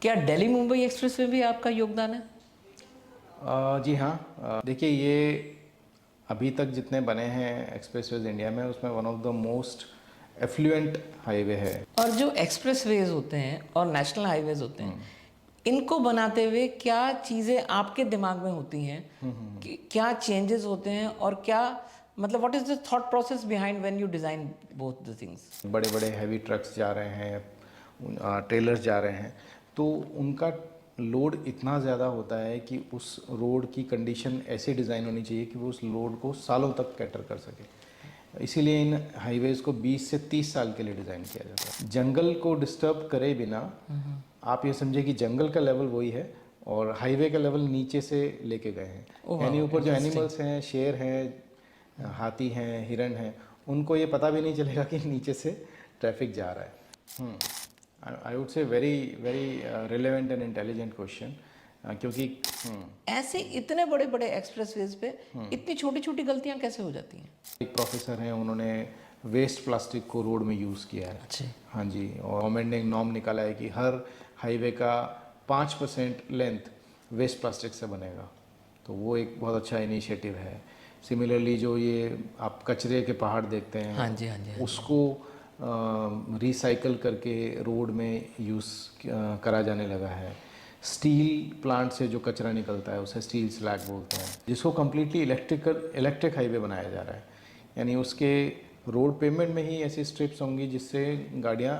क्या दिल्ली मुंबई एक्सप्रेस में भी आपका योगदान है? जी हाँ। देखिए, ये अभी तक जितने बने हैं एक्सप्रेसवेज इंडिया में, उसमें one of the most affluent highway है। और जो एक्सप्रेसवेज होते हैं और नेशनल हाईवेज होते हैं, इनको बनाते हुए क्या चीज़ें आपके दिमाग में होती हैं कि क्या चेंजेस होते हैं और क्या मतलब what is the thought process behind when you design both the things? बड़े बड़े हैवी ट्रक्स जा रहे हैं, ट्रेलर्स जा रहे हैं, तो उनका लोड इतना ज़्यादा होता है कि उस रोड की कंडीशन ऐसे डिज़ाइन होनी चाहिए कि वो उस लोड को सालों तक कैटर कर सके। इसीलिए इन हाईवेज़ को 20 से 30 साल के लिए डिज़ाइन किया जाता है। जंगल को डिस्टर्ब करे बिना आप ये समझे कि जंगल का लेवल वही है और हाईवे का लेवल नीचे से लेके गए हैं। यानी ऊपर जो एनिमल्स हैं, शेर हैं, हाथी हैं, हिरन हैं, उनको ये पता भी नहीं चलेगा कि नीचे से ट्रैफिक जा रहा है। आई would say very very relevant and intelligent question, क्योंकि ऐसे इतने बड़े बड़े एक्सप्रेसवेज पे इतनी छोटी छोटी गलतियां कैसे हो जाती हैं? एक प्रोफेसर हैं, उन्होंने वेस्ट प्लास्टिक को रोड में यूज़ किया है। अच्छा। हाँ जी, और गवर्नमेंट ने एक नॉर्म निकाला है कि हर हाईवे का 5% लेंथ वेस्ट प्लास्टिक से बनेगा, तो वो एक बहुत अच्छा इनिशिएटिव है। सिमिलरली जो ये आप कचरे के पहाड़ देखते हैं, हाँ जी, हाँ जी, हाँ जी। उसको रिसाइकल करके रोड में यूज़ करा जाने लगा है। स्टील प्लांट से जो कचरा निकलता है उसे स्टील स्लैग बोलते हैं, जिसको कम्प्लीटली इलेक्ट्रिक हाईवे बनाया जा रहा है। यानी उसके रोड पेमेंट में ही ऐसी स्ट्रिप्स होंगी जिससे गाड़ियाँ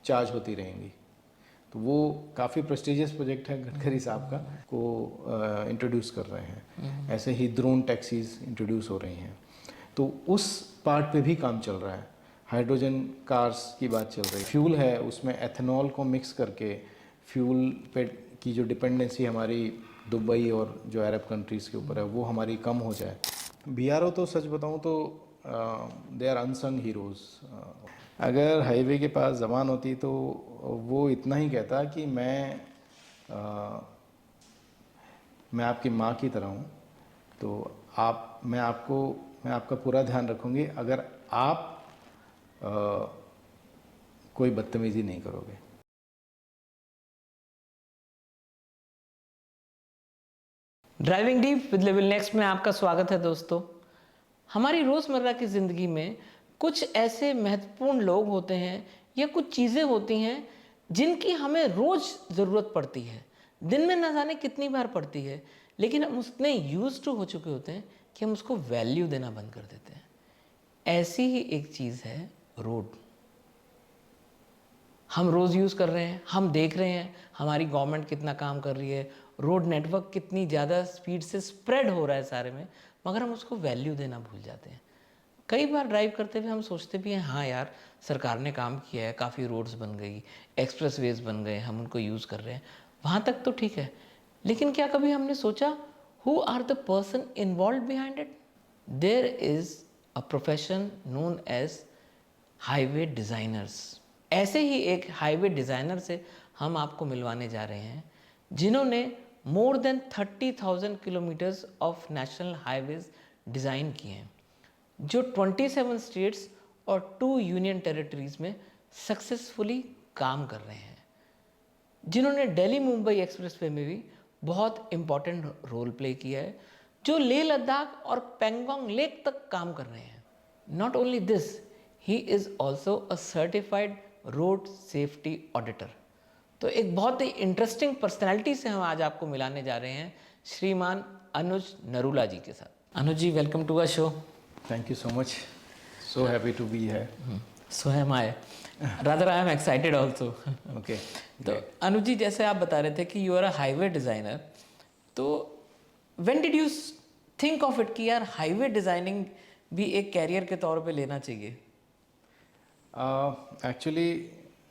चार्ज होती रहेंगी। तो वो काफ़ी प्रेस्टिजियस प्रोजेक्ट है, गडकरी साहब का को इंट्रोड्यूस कर रहे हैं। ऐसे ही ड्रोन टैक्सीज इंट्रोड्यूस हो रही हैं, तो उस पार्ट पे भी काम चल रहा है। हाइड्रोजन कार्स की बात चल रही है, फ्यूल है उसमें एथेनॉल को मिक्स करके फ्यूल पे की जो डिपेंडेंसी हमारी दुबई और जो अरब कंट्रीज़ के ऊपर है वो हमारी कम हो जाए। बीआरओ तो सच बताऊं तो दे आर अनसंग हीरोज़। अगर हाईवे के पास ज़बान होती तो वो इतना ही कहता कि मैं आपकी माँ की तरह हूँ, तो मैं आपका पूरा ध्यान रखूँगी अगर आप कोई बदतमीज़ी नहीं करोगे। Driving deep with level next में आपका स्वागत है दोस्तों। हमारी रोज़मर्रा की ज़िंदगी में कुछ ऐसे महत्वपूर्ण लोग होते हैं या कुछ चीज़ें होती हैं जिनकी हमें रोज़ ज़रूरत पड़ती है, दिन में ना जाने कितनी बार पड़ती है, लेकिन हम उतने यूज टू हो चुके होते हैं कि हम उसको वैल्यू देना बंद कर देते हैं। ऐसी ही एक चीज़ है रोड। हम रोज़ यूज़ कर रहे हैं, हम देख रहे हैं हमारी गवर्नमेंट कितना काम कर रही है, रोड नेटवर्क कितनी ज़्यादा स्पीड से स्प्रेड हो रहा है सारे में, मगर हम उसको वैल्यू देना भूल जाते हैं। कई बार ड्राइव करते हुए हम सोचते भी हैं हाँ यार, सरकार ने काम किया है, काफ़ी रोड्स बन गई, एक्सप्रेसवेज बन गए, हम उनको यूज़ कर रहे हैं, वहाँ तक तो ठीक है। लेकिन क्या कभी हमने सोचा who are the person involve behind it? There is a profession known as highway designers. ऐसे ही एक हाईवे डिज़ाइनर से हम आपको मिलवाने जा रहे हैं जिन्होंने मोर than 30,000 kilometres of national highways design किए हैं, जो 27 स्टेट्स और 2 यूनियन टेरिटरीज में सक्सेसफुली काम कर रहे हैं, जिन्होंने दिल्ली मुंबई एक्सप्रेसवे में भी बहुत इम्पॉर्टेंट रोल प्ले किया है, जो लेह लद्दाख और पेंगोंग लेक तक काम कर रहे हैं। Not only this, he is also a certified road safety auditor. तो एक बहुत ही इंटरेस्टिंग पर्सनैलिटी से हम आज आपको मिलाने जा रहे हैं, श्रीमान अनुज नरूला जी के साथ। Anuj ji, welcome to our show. Thank you so much, so happy to be है। So am I, rather I am excited also. Okay, तो अनुज जी, जैसे आप बता रहे थे कि you are a highway designer, तो when did you think of it कि यार हाईवे डिज़ाइनिंग भी एक कैरियर के तौर पे लेना चाहिए? Actually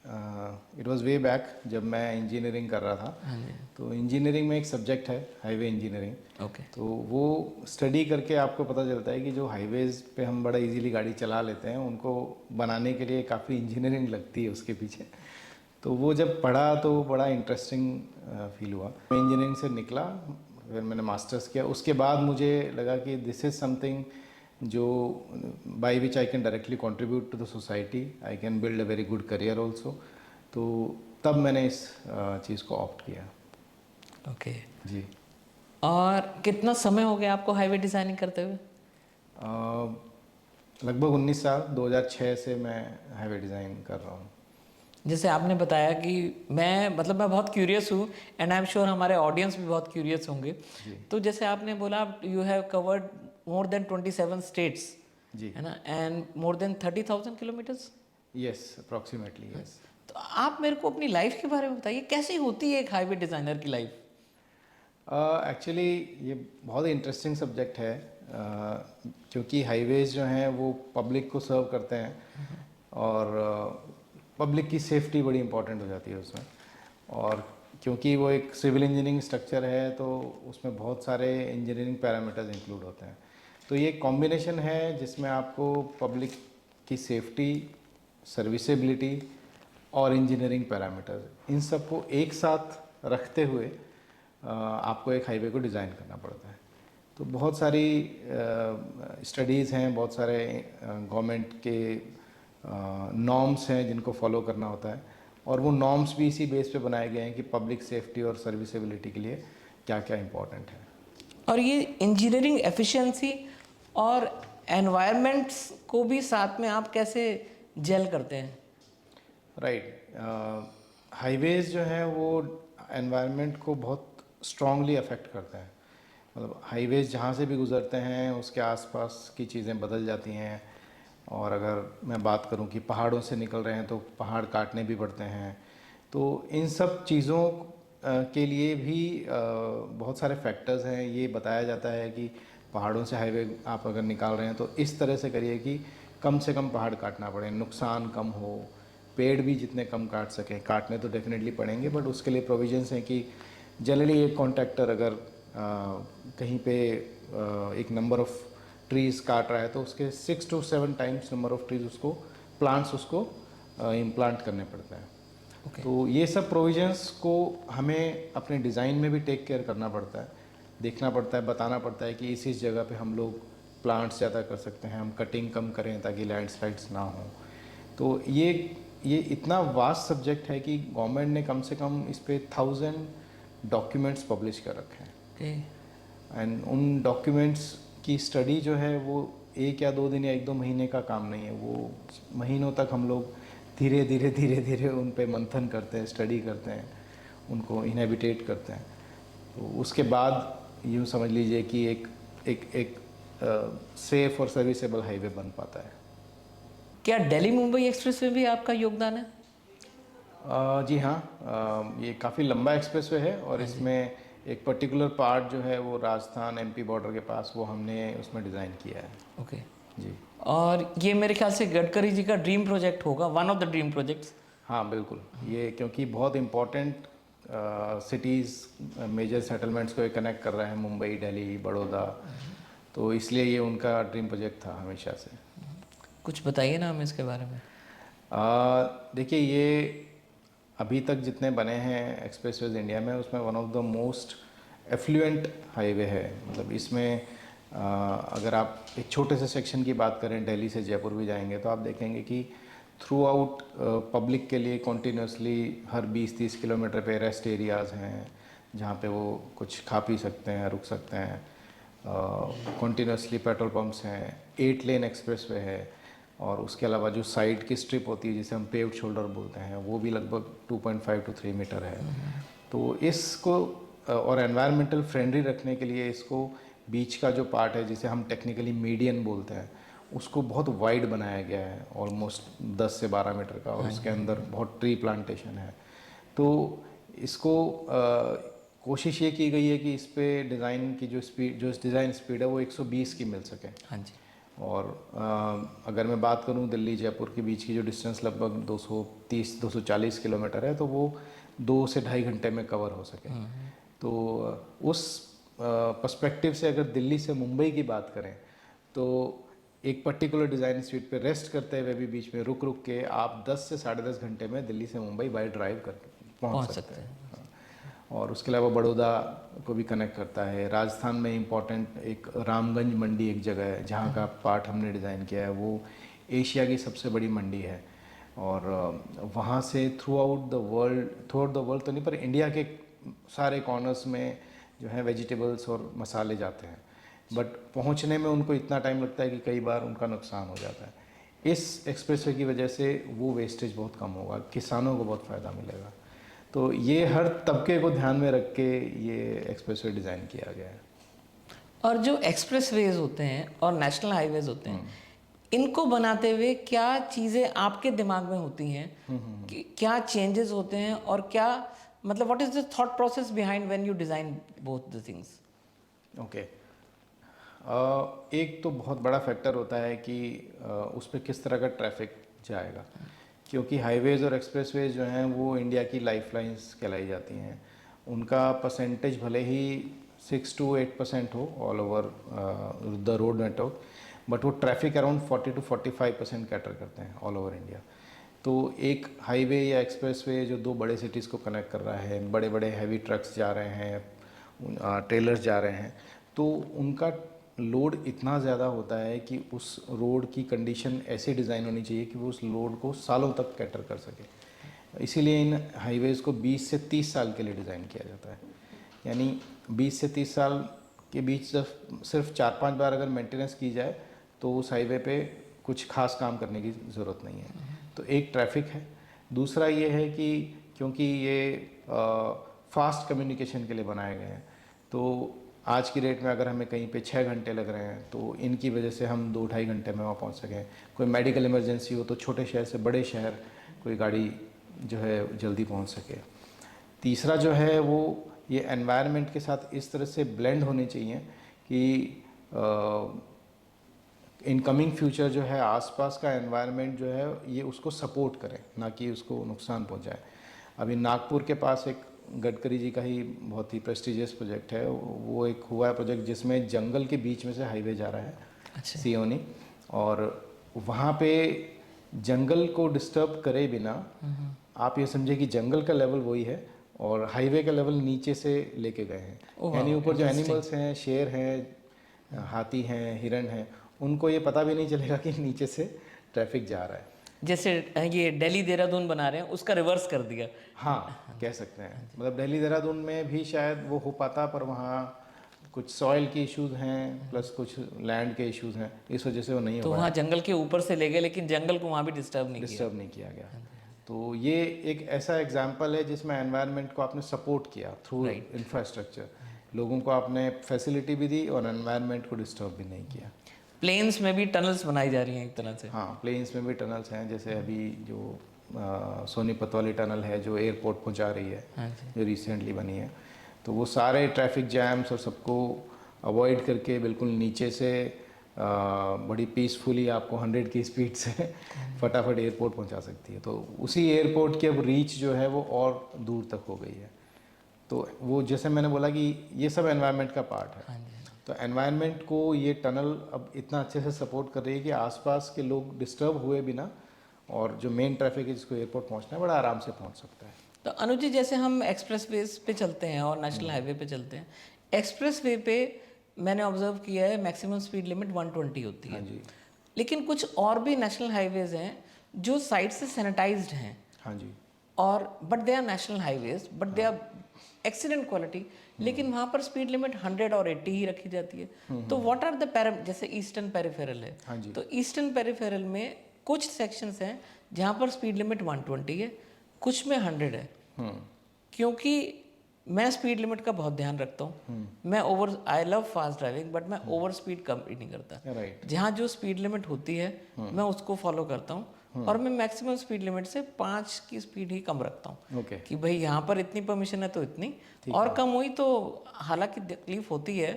it was way back जब मैं इंजीनियरिंग कर रहा था। तो इंजीनियरिंग में एक सब्जेक्ट है हाईवे इंजीनियरिंग। ओके। तो वो स्टडी करके आपको पता चलता है कि जो हाईवेज़ पे हम बड़ा इजीली गाड़ी चला लेते हैं, उनको बनाने के लिए काफ़ी इंजीनियरिंग लगती है उसके पीछे। तो वो जब पढ़ा तो बड़ा इंटरेस्टिंग फील हुआ। मैं इंजीनियरिंग से निकला, फिर मैंने मास्टर्स किया। उसके बाद मुझे लगा कि दिस इज़ समथिंग जो by which I can directly contribute to the society, I can build a very good career also। तो तब मैंने इस चीज़ को ऑप्ट किया। ओके। जी। और कितना समय हो गया आपको हाईवे डिज़ाइनिंग करते हुए? लगभग 19 साल, 2006 से मैं हाईवे डिज़ाइन कर रहा हूँ। जैसे आपने बताया कि मैं बहुत क्यूरियस हूँ, एंड आई एम श्योर हमारे ऑडियंस भी बहुत क्यूरियस होंगे। जी। तो जैसे आपने बोला you have covered more than 27 states, जी। है ना, and more than 30,000 kilometres. Yes, approximately yes. तो आप मेरे को अपनी लाइफ के बारे में बताइए, कैसी होती है एक हाईवे डिज़ाइनर की लाइफ? एक्चुअली ये बहुत ही इंटरेस्टिंग सब्जेक्ट है, क्योंकि हाईवेज जो हैं वो पब्लिक को सर्व करते हैं और पब्लिक की सेफ्टी बड़ी इंपॉर्टेंट हो जाती है उसमें। और क्योंकि वो एक सिविल इंजीनियरिंग स्ट्रक्चर है तो उसमें बहुत सारे इंजीनियरिंग पैरामीटर्स इंक्लूड होते हैं। तो ये कॉम्बिनेशन है जिसमें आपको पब्लिक की सेफ्टी, सर्विसेबिलिटी और इंजीनियरिंग पैरामीटर्स, इन सबको एक साथ रखते हुए आपको एक हाईवे को डिज़ाइन करना पड़ता है। तो बहुत सारी स्टडीज़ हैं, बहुत सारे गवर्नमेंट के नॉर्म्स हैं जिनको फॉलो करना होता है, और वो नॉर्म्स भी इसी बेस पे बनाए गए हैं कि पब्लिक सेफ्टी और सर्विसेबिलिटी के लिए क्या क्या इम्पोर्टेंट है। और ये इंजीनियरिंग एफिशिएंसी और एनवायरनमेंट्स को भी साथ में आप कैसे जेल करते हैं? राइट। हाईवेज़ जो हैं वो एनवायरनमेंट को बहुत स्ट्रांगली अफेक्ट करते हैं। मतलब हाईवेज़ जहाँ से भी गुज़रते हैं उसके आसपास की चीज़ें बदल जाती हैं। और अगर मैं बात करूँ कि पहाड़ों से निकल रहे हैं तो पहाड़ काटने भी पड़ते हैं। तो इन सब चीज़ों के लिए भी बहुत सारे फैक्टर्स हैं। ये बताया जाता है कि पहाड़ों से हाईवे आप अगर निकाल रहे हैं तो इस तरह से करिए कि कम से कम पहाड़ काटना पड़े, नुकसान कम हो, पेड़ भी जितने कम काट सकें। काटने तो डेफिनेटली पड़ेंगे, बट उसके लिए प्रोविजंस हैं कि जनरली एक कॉन्ट्रैक्टर अगर कहीं पे एक नंबर ऑफ़ ट्रीज़ काट रहा है तो उसके 6 to 7 times number of trees उसको प्लांट्स उसको इम्प्लांट करने पड़ते हैं। ओके। तो ये सब प्रोविजंस को हमें अपने डिज़ाइन में भी टेक केयर करना पड़ता है, देखना पड़ता है, बताना पड़ता है कि इस जगह पे हम लोग प्लांट्स ज़्यादा कर सकते हैं, हम कटिंग कम करें ताकि लैंडस्लाइड्स ना हो। तो ये इतना वास्ट सब्जेक्ट है कि गवर्नमेंट ने कम से कम इस पे 1000 डॉक्यूमेंट्स पब्लिश कर रखे हैं। ओके। एंड उन डॉक्यूमेंट्स की स्टडी जो है वो 1 या 2 दिन या 1-2 महीने का काम नहीं है। वो महीनों तक हम लोग धीरे धीरे उन पे मंथन करते हैं, स्टडी करते हैं, उनको इनहेबिटेट करते हैं। तो उसके बाद यूँ समझ लीजिए कि एक सेफ़ और सर्विसेबल हाईवे बन पाता है। क्या दिल्ली मुंबई एक्सप्रेस में भी आपका योगदान है? जी हाँ, ये काफ़ी लंबा एक्सप्रेसवे है और इसमें एक पर्टिकुलर पार्ट जो है वो राजस्थान एमपी बॉर्डर के पास, वो हमने उसमें डिज़ाइन किया है। ओके। जी और ये मेरे ख्याल से गडकरी जी का ड्रीम प्रोजेक्ट होगा, one of the dream projects. हाँ बिल्कुल, ये क्योंकि बहुत इम्पोर्टेंट सिटीज़, मेजर सेटलमेंट्स को ये कनेक्ट कर रहा है, मुंबई, दिल्ली, बड़ौदा, तो इसलिए ये उनका ड्रीम प्रोजेक्ट था हमेशा से। कुछ बताइए ना हमें इसके बारे में। देखिए, ये अभी तक जितने बने हैं एक्सप्रेसवेज इंडिया में, उसमें one of the most affluent highway है। मतलब इसमें अगर आप एक छोटे से सेक्शन की बात करें, दिल्ली से जयपुर भी जाएंगे तो आप देखेंगे कि थ्रू आउट पब्लिक के लिए कॉन्टीन्यूसली हर 20-30 किलोमीटर पे रेस्ट एरियाज़ हैं जहाँ पे वो कुछ खा पी सकते हैं, रुक सकते हैं। कॉन्टीन्यूसली पेट्रोल पंप्स हैं, 8 लेन एक्सप्रेसवे है, और उसके अलावा जो साइड की स्ट्रिप होती है जिसे हम पेव्ड शोल्डर बोलते हैं, वो भी लगभग 2.5 to 3 मीटर है। तो इसको और एनवायरमेंटल फ्रेंडली रखने के लिए इसको बीच का जो पार्ट है जिसे हम टेक्निकली मीडियन बोलते हैं, उसको बहुत वाइड बनाया गया है, ऑलमोस्ट 10 से 12 मीटर का, और इसके अंदर बहुत ट्री प्लांटेशन है। तो इसको कोशिश ये की गई है कि इस पे डिज़ाइन की जो डिज़ाइन स्पीड है वो 120 की मिल सके। हाँ जी। और अगर मैं बात करूं दिल्ली जयपुर के बीच की जो डिस्टेंस लगभग 230-240 किलोमीटर है, तो वो 2 से 2.5 घंटे में कवर हो सके। तो उस पर्सपेक्टिव से अगर दिल्ली से मुंबई की बात करें तो एक पर्टिकुलर डिज़ाइन स्पीड पे रेस्ट करते हुए भी बीच में रुक रुक के आप 10 से 10.5 घंटे में दिल्ली से मुंबई बाई ड्राइव कर पहुँच सकते हैं। और उसके अलावा बड़ौदा को भी कनेक्ट करता है। राजस्थान में इम्पॉर्टेंट एक रामगंज मंडी एक जगह है जहाँ का पार्ट हमने डिज़ाइन किया है, वो एशिया की सबसे बड़ी मंडी है। और वहाँ से थ्रू आउट द वर्ल्ड तो नहीं पर इंडिया के सारे कॉर्नर्स में जो है वेजिटेबल्स और मसाले जाते हैं, बट पहुँचने में उनको इतना टाइम लगता है कि कई बार उनका नुकसान हो जाता है। इस एक्सप्रेसवे की वजह से वो वेस्टेज बहुत कम होगा, किसानों को बहुत फ़ायदा मिलेगा। तो ये हर तबके को ध्यान में रख के ये एक्सप्रेसवे डिज़ाइन किया गया है। और जो एक्सप्रेसवेज होते हैं और नेशनल हाईवेज होते हैं, इनको बनाते हुए क्या चीज़ें आपके दिमाग में होती हैं कि क्या चेंजेस होते हैं और क्या मतलब what is the thought process behind when you design both the things? Okay, एक तो बहुत बड़ा फैक्टर होता है कि उस पर किस तरह का ट्रैफिक जाएगा, क्योंकि हाईवेज़ और एक्सप्रेसवेज जो हैं वो इंडिया की लाइफलाइंस कहलाई जाती हैं। उनका परसेंटेज भले ही 6 to 8% हो all over the road network, but वो ट्रैफिक अराउंड 40 to 45% कैटर करते हैं ऑल ओवर इंडिया। तो एक हाईवे या एक्सप्रेसवे जो दो बड़े सिटीज़ को कनेक्ट कर रहा है, बड़े बड़े हैवी ट्रक्स जा रहे हैं, ट्रेलर्स जा रहे हैं, तो उनका लोड इतना ज़्यादा होता है कि उस रोड की कंडीशन ऐसी डिज़ाइन होनी चाहिए कि वो उस लोड को सालों तक कैटर कर सके। इसीलिए इन हाईवेज़ को 20 से 30 साल के लिए डिज़ाइन किया जाता है। यानी 20 से 30 साल के बीच सिर्फ 4-5 बार अगर मेंटेनेंस की जाए तो उस हाईवे पे कुछ खास काम करने की ज़रूरत नहीं है। तो एक ट्रैफिक है, दूसरा ये है कि क्योंकि ये फास्ट कम्युनिकेशन के लिए बनाए गए हैं, तो आज की डेट में अगर हमें कहीं पे 6 घंटे लग रहे हैं तो इनकी वजह से हम 2-2.5 घंटे में वहाँ पहुँच सकें। कोई मेडिकल इमरजेंसी हो तो छोटे शहर से बड़े शहर कोई गाड़ी जो है जल्दी पहुँच सके। तीसरा जो है वो ये एनवायरनमेंट के साथ इस तरह से ब्लेंड होने चाहिए कि इन कमिंग फ्यूचर जो है आसपास का एनवायरनमेंट जो है ये उसको सपोर्ट करे, ना कि उसको नुकसान पहुंचाए। अभी नागपुर के पास एक गडकरी जी का ही बहुत ही प्रेस्टिजियस प्रोजेक्ट है, वो एक हुआ है प्रोजेक्ट जिसमें जंगल के बीच में से हाईवे जा रहा है, अच्छा। सियोनी, और वहाँ पे जंगल को डिस्टर्ब करे बिना आप ये समझे कि जंगल का लेवल वही है और हाईवे का लेवल नीचे से लेके गए हैं। यानी ऊपर जो एनिमल्स हैं, शेर हैं, हाथी हैं, हिरन हैं, उनको ये पता भी नहीं चलेगा कि नीचे से ट्रैफिक जा रहा है। जैसे ये दिल्ली देहरादून बना रहे हैं उसका रिवर्स कर दिया। हाँ, कह सकते हैं। मतलब दिल्ली देहरादून में भी शायद वो हो पाता, पर वहाँ कुछ सॉइल के इश्यूज हैं प्लस कुछ लैंड के इश्यूज हैं, इस वजह से वो नहीं तो हो वहाँ जंगल के ऊपर से ले गए लेकिन जंगल को वहाँ भी डिस्टर्ब नहीं किया गया। तो ये एक ऐसा एग्जाम्पल है जिसमें एनवायरनमेंट को आपने सपोर्ट किया थ्रू इंफ्रास्ट्रक्चर, लोगों को आपने फैसिलिटी भी दी और एनवायरनमेंट को डिस्टर्ब भी नहीं किया। प्लेन्स में भी टनल्स बनाई जा रही हैं एक तरह से। हाँ, प्लेन्स में भी टनल्स हैं, जैसे अभी जो सोनीपत वाली टनल है जो एयरपोर्ट पहुंचा रही है, हाँ जी। जो रिसेंटली बनी है, तो वो सारे ट्रैफिक जैम्स और सबको अवॉइड करके बिल्कुल नीचे से बड़ी पीसफुली आपको 100 की स्पीड से फटाफट एयरपोर्ट पहुंचा सकती है। तो उसी एयरपोर्ट की अब रीच जो है वो और दूर तक हो गई है। तो वो जैसे मैंने बोला कि ये सब एनवायरनमेंट का पार्ट है। हाँ जी। तो एनवायरनमेंट को ये टनल अब इतना अच्छे से सपोर्ट कर रही है कि आसपास के लोग डिस्टर्ब हुए बिना और जो मेन ट्रैफिक है जिसको एयरपोर्ट पहुंचना है बड़ा आराम से पहुंच सकता है। तो अनुज जी, जैसे हम एक्सप्रेस वेज पे चलते हैं और नेशनल हाईवे पे चलते हैं, एक्सप्रेस वे पे मैंने ऑब्जर्व किया है मैक्सिमम स्पीड लिमिट 120 होती है। हाँ जी। लेकिन कुछ और भी नेशनल हाईवेज हैं जो साइड से सैनिटाइज्ड हैं, हाँ जी। और but they are national highways, but they are excellent quality, लेकिन वहाँ पर स्पीड लिमिट 100 और 80 ही रखी जाती है। तो व्हाट आर द जैसे ईस्टर्न पेरिफेरल है, हाँ जी। तो ईस्टर्न पेरिफेरल में कुछ सेक्शंस हैं जहाँ पर स्पीड लिमिट 120 है, कुछ में 100 है। क्योंकि मैं स्पीड लिमिट का बहुत ध्यान रखता हूँ, मैं I love fast driving, but मैं ओवर स्पीड कम भी नहीं करता। राइट। जहाँ जो स्पीड लिमिट होती है मैं उसको फॉलो करता हूँ, और मैं मैक्सिमम स्पीड लिमिट से 5 की स्पीड ही कम रखता हूँ। ओके। कि भाई यहाँ पर इतनी परमिशन है तो इतनी, और कम हुई तो हालांकि तकलीफ होती है,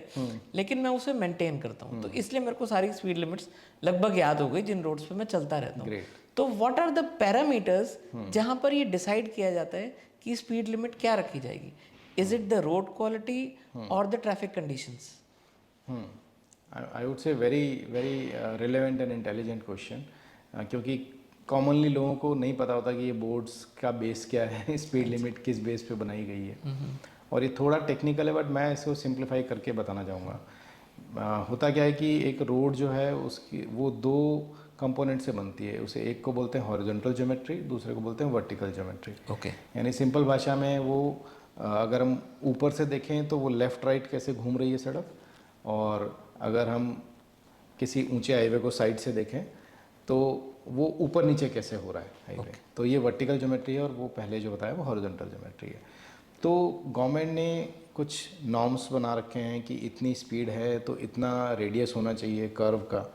लेकिन मैं उसे मेंटेन करता हूँ। तो इसलिए मेरे को सारी स्पीड लिमिट्स लगभग याद हो गई जिन रोड्स पे मैं चलता रहता हूँ। तो व्हाट आर द पैरामीटर्स जहाँ पर ये डिसाइड किया जाता है कि स्पीड लिमिट क्या रखी जाएगी? Is it the road quality और the traffic conditions? I would say very very relevant and intelligent question, क्योंकि कॉमनली लोगों को नहीं पता होता कि ये बोर्ड्स का बेस क्या है, स्पीड लिमिट किस बेस पे बनाई गई है, और ये थोड़ा टेक्निकल है, बट मैं इसको सिंप्लीफाई करके बताना चाहूँगा। होता क्या है कि एक रोड जो है उसकी वो दो कंपोनेंट से बनती है। उसे एक को बोलते हैं हॉरिजॉन्टल ज्योमेट्री, दूसरे को बोलते हैं वर्टिकल ज्योमेट्री। ओके। यानी सिंपल भाषा में वो अगर हम ऊपर से देखें तो वो लेफ़्ट राइट कैसे घूम रही है सड़क, और अगर हम किसी ऊंचे हाईवे को साइड से देखें तो वो ऊपर नीचे कैसे हो रहा है हाईवे। तो ये वर्टिकल ज्योमेट्री है, और वो पहले जो बताया वो हॉरिजॉन्टल ज्योमेट्री है। तो गवर्नमेंट ने कुछ नॉर्म्स बना रखे हैं कि इतनी स्पीड है तो इतना रेडियस होना चाहिए कर्व का,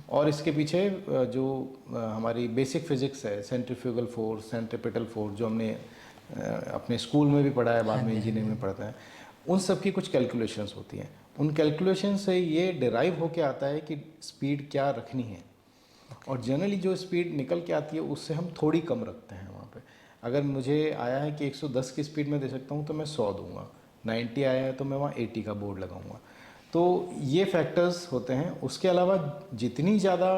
और इसके पीछे जो हमारी बेसिक फिजिक्स है, सेंट्रीफ्यूगल फोर्स, सेंट्रीपिटल फोर्स, जो हमने अपने स्कूल में भी पढ़ा है, बाद में इंजीनियरिंग में पढ़ता है, उन सब की कुछ कैलकुलेशंस होती हैं। उन कैलकुलेशन से ये डिराइव होके आता है कि स्पीड क्या रखनी है, और जनरली जो स्पीड निकल के आती है उससे हम थोड़ी कम रखते हैं वहाँ पे। अगर मुझे आया है कि 110 की स्पीड में दे सकता हूँ तो मैं 100 दूंगा, 90 आया है तो मैं वहाँ 80 का बोर्ड लगाऊंगा। तो ये फैक्टर्स होते हैं। उसके अलावा जितनी ज़्यादा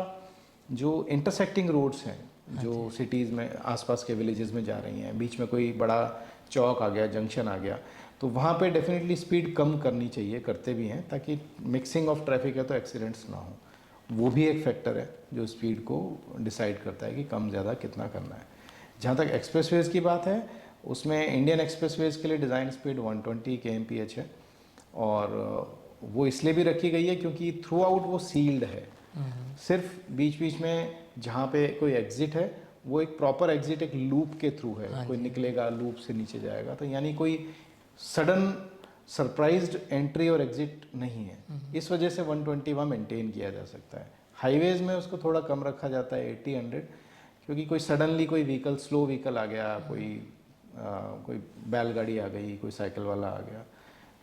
जो इंटरसेक्टिंग रोड्स हैं, जो सिटीज़ में आसपास के विलेजेस में जा रही हैं, बीच में कोई बड़ा चौक आ गया, जंक्शन आ गया, तो वहाँ पे डेफिनेटली स्पीड कम करनी चाहिए, करते भी हैं, ताकि मिक्सिंग ऑफ ट्रैफिक है तो एक्सीडेंट्स ना हो। वो भी एक फैक्टर है जो स्पीड को डिसाइड करता है कि कम ज़्यादा कितना करना है। जहाँ तक एक्सप्रेसवेज की बात है, उसमें इंडियन एक्सप्रेसवेज के लिए डिज़ाइन स्पीड 120 kmph है, और वो इसलिए भी रखी गई है क्योंकि थ्रू आउट वो सील्ड है। सिर्फ बीच बीच में जहाँ पे कोई एग्जिट है वो एक प्रॉपर एग्जिट एक लूप के थ्रू है, कोई निकलेगा लूप से नीचे जाएगा, तो यानी कोई सडन सरप्राइज्ड एंट्री और एग्जिट नहीं है। इस वजह से 120 वहाँ मेंटेन किया जा सकता है। हाईवेज में उसको थोड़ा कम रखा जाता है 80-100, क्योंकि कोई सडनली कोई व्हीकल, स्लो व्हीकल आ गया, कोई बैलगाड़ी आ गई, कोई साइकिल वाला आ गया,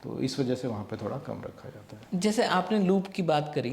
तो इस वजह से वहाँ पे थोड़ा कम रखा जाता है। जैसे आपने लूप की बात करी,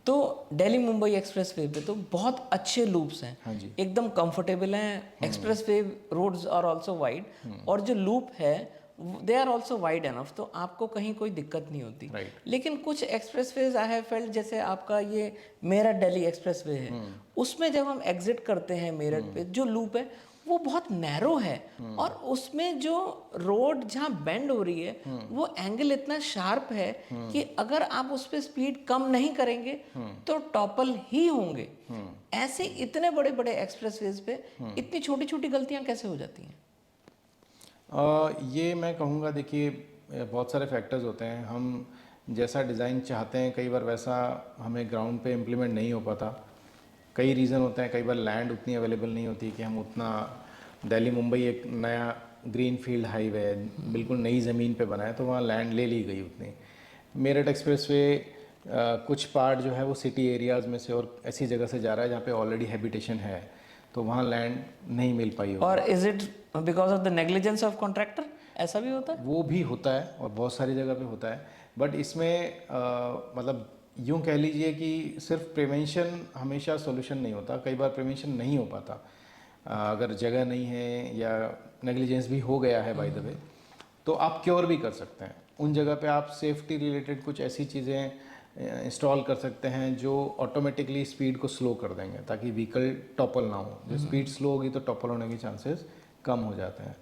तो दिल्ली मुंबई एक्सप्रेसवे पे तो बहुत अच्छे लूप्स हैं। हाँ जी। एकदम कंफर्टेबल हैं। Expressway roads are also wide, और जो लूप है they are also wide enough, तो आपको कहीं कोई दिक्कत नहीं होती। लेकिन कुछ एक्सप्रेसवेज आई हैव फेल्ट, जैसे आपका ये मेरठ दिल्ली एक्सप्रेसवे है, उसमें जब हम एग्जिट करते हैं मेरठ पे, जो लूप है वो बहुत नैरो है, और उसमें जो रोड जहाँ बेंड हो रही है वो एंगल इतना शार्प है कि अगर आप उस पर स्पीड कम नहीं करेंगे तो टॉपल ही होंगे। ऐसे इतने बड़े बड़े एक्सप्रेसवेज पे इतनी छोटी छोटी गलतियां कैसे हो जाती हैं? ये मैं कहूँगा, देखिए बहुत सारे फैक्टर्स होते हैं। हम जैसा डिज़ाइन चाहते हैं कई बार वैसा हमें ग्राउंड पे इम्प्लीमेंट नहीं हो पाता। कई रीज़न होते हैं, कई बार लैंड उतनी अवेलेबल नहीं होती कि हम उतना, दिल्ली मुंबई एक नया ग्रीन फील्ड हाईवे है, बिल्कुल नई ज़मीन पे बना है, तो वहाँ लैंड ले ली गई उतनी। मेरठ एक्सप्रेसवे कुछ पार्ट जो है वो सिटी एरियाज़ में से और ऐसी जगह से जा रहा है जहाँ पे ऑलरेडी हैबिटेशन है, तो वहाँ लैंड नहीं मिल पाई होगी। और is it because of the negligence of contractor? ऐसा भी होता है? वो भी होता है और बहुत सारी जगह पे होता है, बट इसमें मतलब यूँ कह लीजिए कि सिर्फ प्रिवेंशन हमेशा सॉल्यूशन नहीं होता। कई बार प्रिवेंशन नहीं हो पाता, अगर जगह नहीं है या नेग्लिजेंस भी हो गया है बाय द वे, तो आप क्योर भी कर सकते हैं। उन जगह पे आप सेफ्टी रिलेटेड कुछ ऐसी चीज़ें इंस्टॉल कर सकते हैं जो ऑटोमेटिकली स्पीड को स्लो कर देंगे, ताकि व्हीकल टॉपल ना हो। जो स्पीड स्लो होगी तो टॉपल होने के चांसेस कम हो जाते हैं।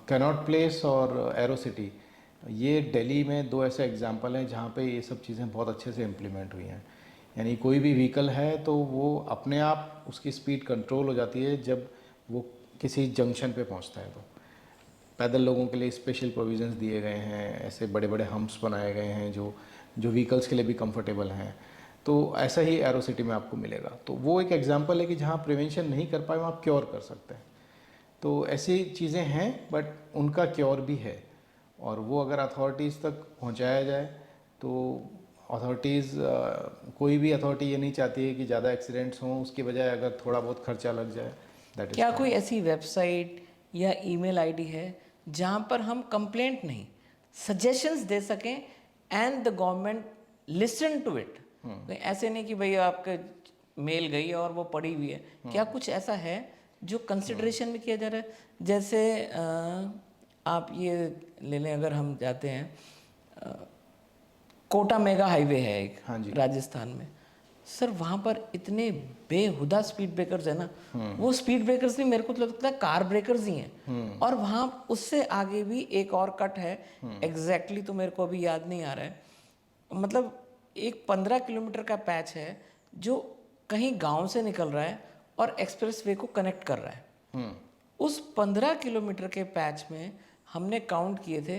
कैनॉट प्लेस और एरो सिटी, ये दिल्ली में दो ऐसे एग्जांपल हैं जहाँ पे ये सब चीज़ें बहुत अच्छे से इम्प्लीमेंट हुई हैं। यानी कोई भी व्हीकल है तो वो अपने आप उसकी स्पीड कंट्रोल हो जाती है जब वो किसी जंक्शन पे पहुँचता है। तो पैदल लोगों के लिए स्पेशल प्रोविजंस दिए गए हैं, ऐसे बड़े बड़े हम्प्स बनाए गए हैं जो व्हीकल्स के लिए भी कंफर्टेबल हैं। तो ऐसा ही एरो सिटी में आपको मिलेगा। तो वो एक एग्जांपल है कि जहाँ प्रिवेंशन नहीं कर पाए वहाँ आप क्योर कर सकते हैं। तो ऐसी चीज़ें हैं, बट उनका क्योर भी है, और वो अगर अथॉरिटीज़ तक पहुंचाया जाए तो अथॉरिटीज़, कोई भी अथॉरिटी ये नहीं चाहती है कि ज़्यादा एक्सीडेंट्स हों, उसकी बजाय अगर थोड़ा बहुत खर्चा लग जाए, दैट इज़। क्या कोई ऐसी वेबसाइट या ईमेल आईडी है जहाँ पर हम कंप्लेंट नहीं, सजेशंस दे सकें and the government listen to it? ऐसे नहीं कि भाई आपके मेल गई है और वो पड़ी हुई है। क्या कुछ ऐसा है जो कंसिडरेशन में किया जा रहा है? जैसे आप ये ले लें, अगर हम जाते हैं कोटा मेगा हाईवे है एक, हाँ जी। राजस्थान में, सर वहाँ पर इतने बेहुदा स्पीड ब्रेकर्स है ना, वो स्पीड ब्रेकर्स नहीं, मेरे को तो लगता है कार ब्रेकर्स ही हैं। और वहाँ उससे आगे भी एक और कट है, एग्जैक्टली तो मेरे को अभी याद नहीं आ रहा है, मतलब एक 15 किलोमीटर का पैच है जो कहीं गांव से निकल रहा है और एक्सप्रेसवे को कनेक्ट कर रहा है। उस 15 किलोमीटर के पैच में हमने काउंट किए थे,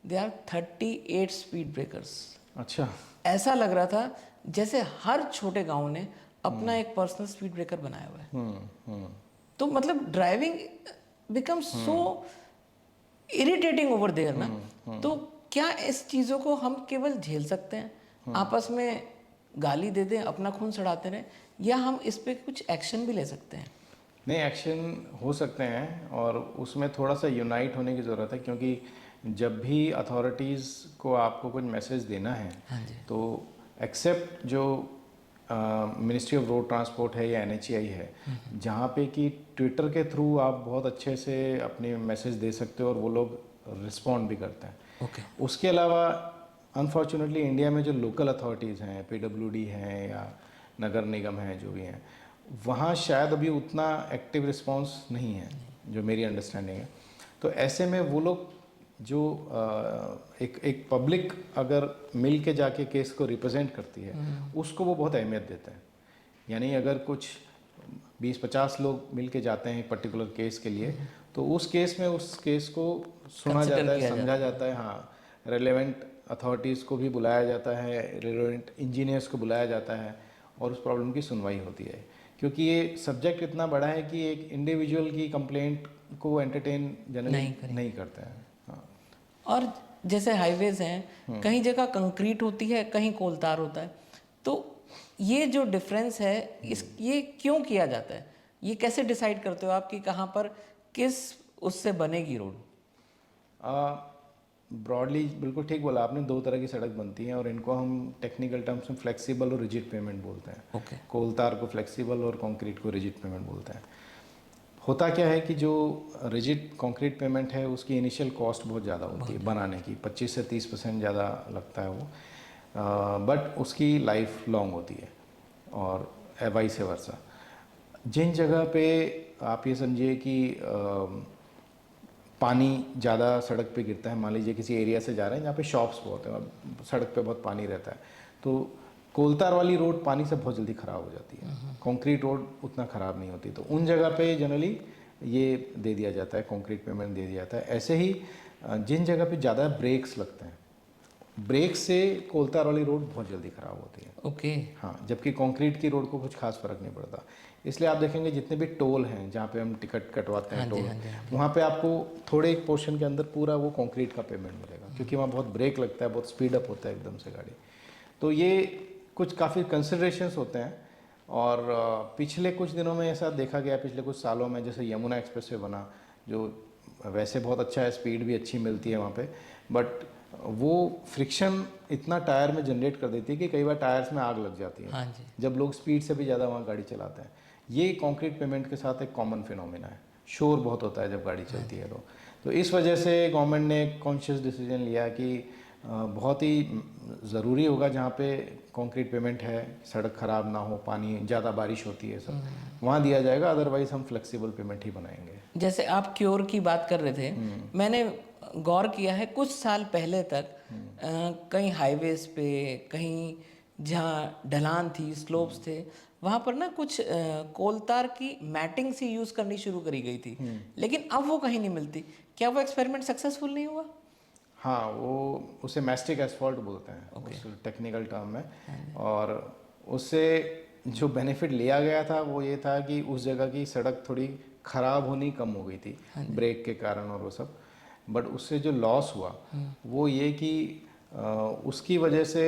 दे आर 38 स्पीड ब्रेकर्स। अच्छा। ऐसा लग रहा था जैसे हर छोटे गांव ने अपना एक पर्सनल स्पीड ब्रेकर बनाया हुआ है। तो मतलब driving become so irritating over there ना। तो क्या इस चीज़ों को हम केवल झेल सकते हैं, आपस में गाली दे दें, अपना खून सड़ाते रहें, या हम इस पे कुछ एक्शन भी ले सकते हैं? नहीं, एक्शन हो सकते हैं और उसमें थोड़ा सा यूनाइट होने की ज़रूरत है, क्योंकि जब भी अथॉरिटीज़ को आपको कुछ मैसेज देना है, हाँ जी। तो एक्सेप्ट जो मिनिस्ट्री ऑफ रोड ट्रांसपोर्ट है या NHAI है, जहाँ पे कि ट्विटर के थ्रू आप बहुत अच्छे से अपने मैसेज दे सकते हो और वो लोग रिस्पॉन्ड भी करते हैं। ओके। उसके अलावा अनफॉर्चुनेटली इंडिया में जो लोकल अथॉरिटीज़ हैं, PWD हैं या नगर निगम हैं, जो भी हैं, वहाँ शायद अभी उतना एक्टिव रिस्पांस नहीं है, जो मेरी अंडरस्टैंडिंग है। तो ऐसे में वो लोग जो एक पब्लिक अगर मिल के जाके केस को रिप्रेजेंट करती है, उसको वो बहुत अहमियत देते हैं। यानी अगर कुछ 20-50 लोग मिल के जाते हैं एक पर्टिकुलर केस के लिए, तो उस केस में उस केस को सुना जाता है, समझा जाता है। हाँ, रेलेवेंट अथॉरिटीज़ को भी बुलाया जाता है, रेलेवेंट इंजीनियर्स को बुलाया जाता है और उस प्रॉब्लम की सुनवाई होती है। क्योंकि ये सब्जेक्ट इतना बड़ा है कि एक इंडिविजुअल की कंप्लेंट को एंटरटेन जनरली नहीं करते हैं। हाँ। और जैसे हाईवेज हैं, कहीं जगह कंक्रीट होती है, कहीं कोलतार होता है, तो ये जो डिफरेंस है, ये क्यों किया जाता है? ये कैसे डिसाइड करते हो आप कि कहाँ पर किस उससे बनेगी रोड? ब्रॉडली बिल्कुल ठीक बोला आपने, दो तरह की सड़क बनती हैं और इनको हम टेक्निकल टर्म्स में फ्लेक्सिबल और रिजिड पेमेंट बोलते हैं। ओके। कोलतार को फ्लेक्सिबल और कंक्रीट को रिजिड पेमेंट बोलते हैं। होता क्या है कि जो रिजिड कंक्रीट पेमेंट है, उसकी इनिशियल कॉस्ट बहुत ज़्यादा होती है बनाने की, 25 से 30% ज़्यादा लगता है वो, बट उसकी लाइफ लॉन्ग होती है और वाइस वर्सा। जिन जगह पे आप ये समझिए कि पानी ज़्यादा सड़क पे गिरता है, मान लीजिए किसी एरिया से जा रहे हैं जहाँ पे शॉप्स बहुत हैं और सड़क पे बहुत पानी रहता है, तो कोलतार वाली रोड पानी से बहुत जल्दी ख़राब हो जाती है, कंक्रीट रोड उतना ख़राब नहीं होती। तो उन जगह पे जनरली ये दे दिया जाता है, कंक्रीट पेमेंट दे दिया जाता है। ऐसे ही जिन जगह पे ज़्यादा ब्रेक्स लगते हैं, ब्रेक से कोलतार वाली रोड बहुत जल्दी ख़राब होती है। ओके। हाँ, जबकि कंक्रीट की रोड को कुछ खास फर्क नहीं पड़ता। इसलिए आप देखेंगे जितने भी टोल हैं जहाँ पे हम टिकट कटवाते हैं, टोल, वहाँ पे आपको थोड़े एक पोर्शन के अंदर पूरा वो कंक्रीट का पेमेंट मिलेगा, क्योंकि वहाँ बहुत ब्रेक लगता है, बहुत स्पीड अप होता है एकदम से गाड़ी। तो ये कुछ काफ़ी कंसिडरेशंस होते हैं। और पिछले कुछ दिनों में ऐसा देखा गया, पिछले कुछ सालों में, जैसे यमुना एक्सप्रेसवे बना, जो वैसे बहुत अच्छा है, स्पीड भी अच्छी मिलती है वहाँ पे, बट वो फ्रिक्शन इतना टायर में जनरेट कर देती है कि कई बार टायर्स में आग लग जाती है। हाँ जी। जब लोग स्पीड से भी ज़्यादा वहाँ गाड़ी चलाते हैं। ये कंक्रीट पेमेंट के साथ एक कॉमन फिनोमिना है। शोर बहुत होता है जब गाड़ी चलती है तो इस वजह से गवर्नमेंट ने कॉन्शियस डिसीजन लिया कि बहुत ही ज़रूरी होगा जहाँ पे कंक्रीट पेमेंट है, सड़क ख़राब ना हो, पानी ज़्यादा बारिश होती है सब, वहाँ दिया जाएगा, अदरवाइज़ हम फ्लेक्सिबल पेमेंट ही बनाएंगे। जैसे आप क्योर की बात कर रहे थे, मैंने गौर किया है कुछ साल पहले तक कहीं हाईवेज पे, कहीं जहाँ ढलान थी, स्लोप्स थे, वहाँ पर ना कुछ कोलतार की मैटिंग सी यूज़ करनी शुरू करी गई थी, लेकिन अब वो कहीं नहीं मिलती। क्या वो एक्सपेरिमेंट सक्सेसफुल नहीं हुआ? हाँ, वो उसे मैस्टिक एसफॉल्ट बोलते हैं उस टेक्निकल टर्म में। और उससे जो बेनिफिट लिया गया था वो ये था कि उस जगह की सड़क थोड़ी ख़राब होनी कम हो गई थी ब्रेक के कारण और वो सब। बट उससे जो लॉस हुआ वो ये कि उसकी वजह से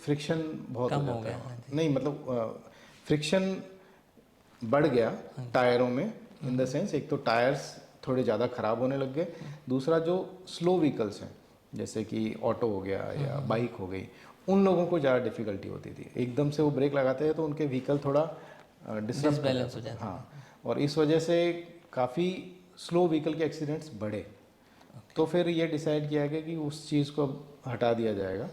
फ्रिक्शन बहुत हो जाता है। नहीं, मतलब फ्रिक्शन बढ़ गया टायरों में, इन द सेंस, एक तो टायर्स थोड़े ज़्यादा ख़राब होने लग गए, दूसरा जो स्लो व्हीकल्स हैं जैसे कि ऑटो हो गया या बाइक हो गई, उन लोगों को ज़्यादा डिफ़िकल्टी होती थी। एकदम से वो ब्रेक लगाते हैं तो उनके व्हीकल थोड़ा डिसबैलेंस हो जाता है। हाँ, और इस वजह से काफ़ी स्लो व्हीकल के एक्सीडेंट्स बढ़े। तो फिर ये डिसाइड किया गया कि उस चीज़ को हटा दिया जाएगा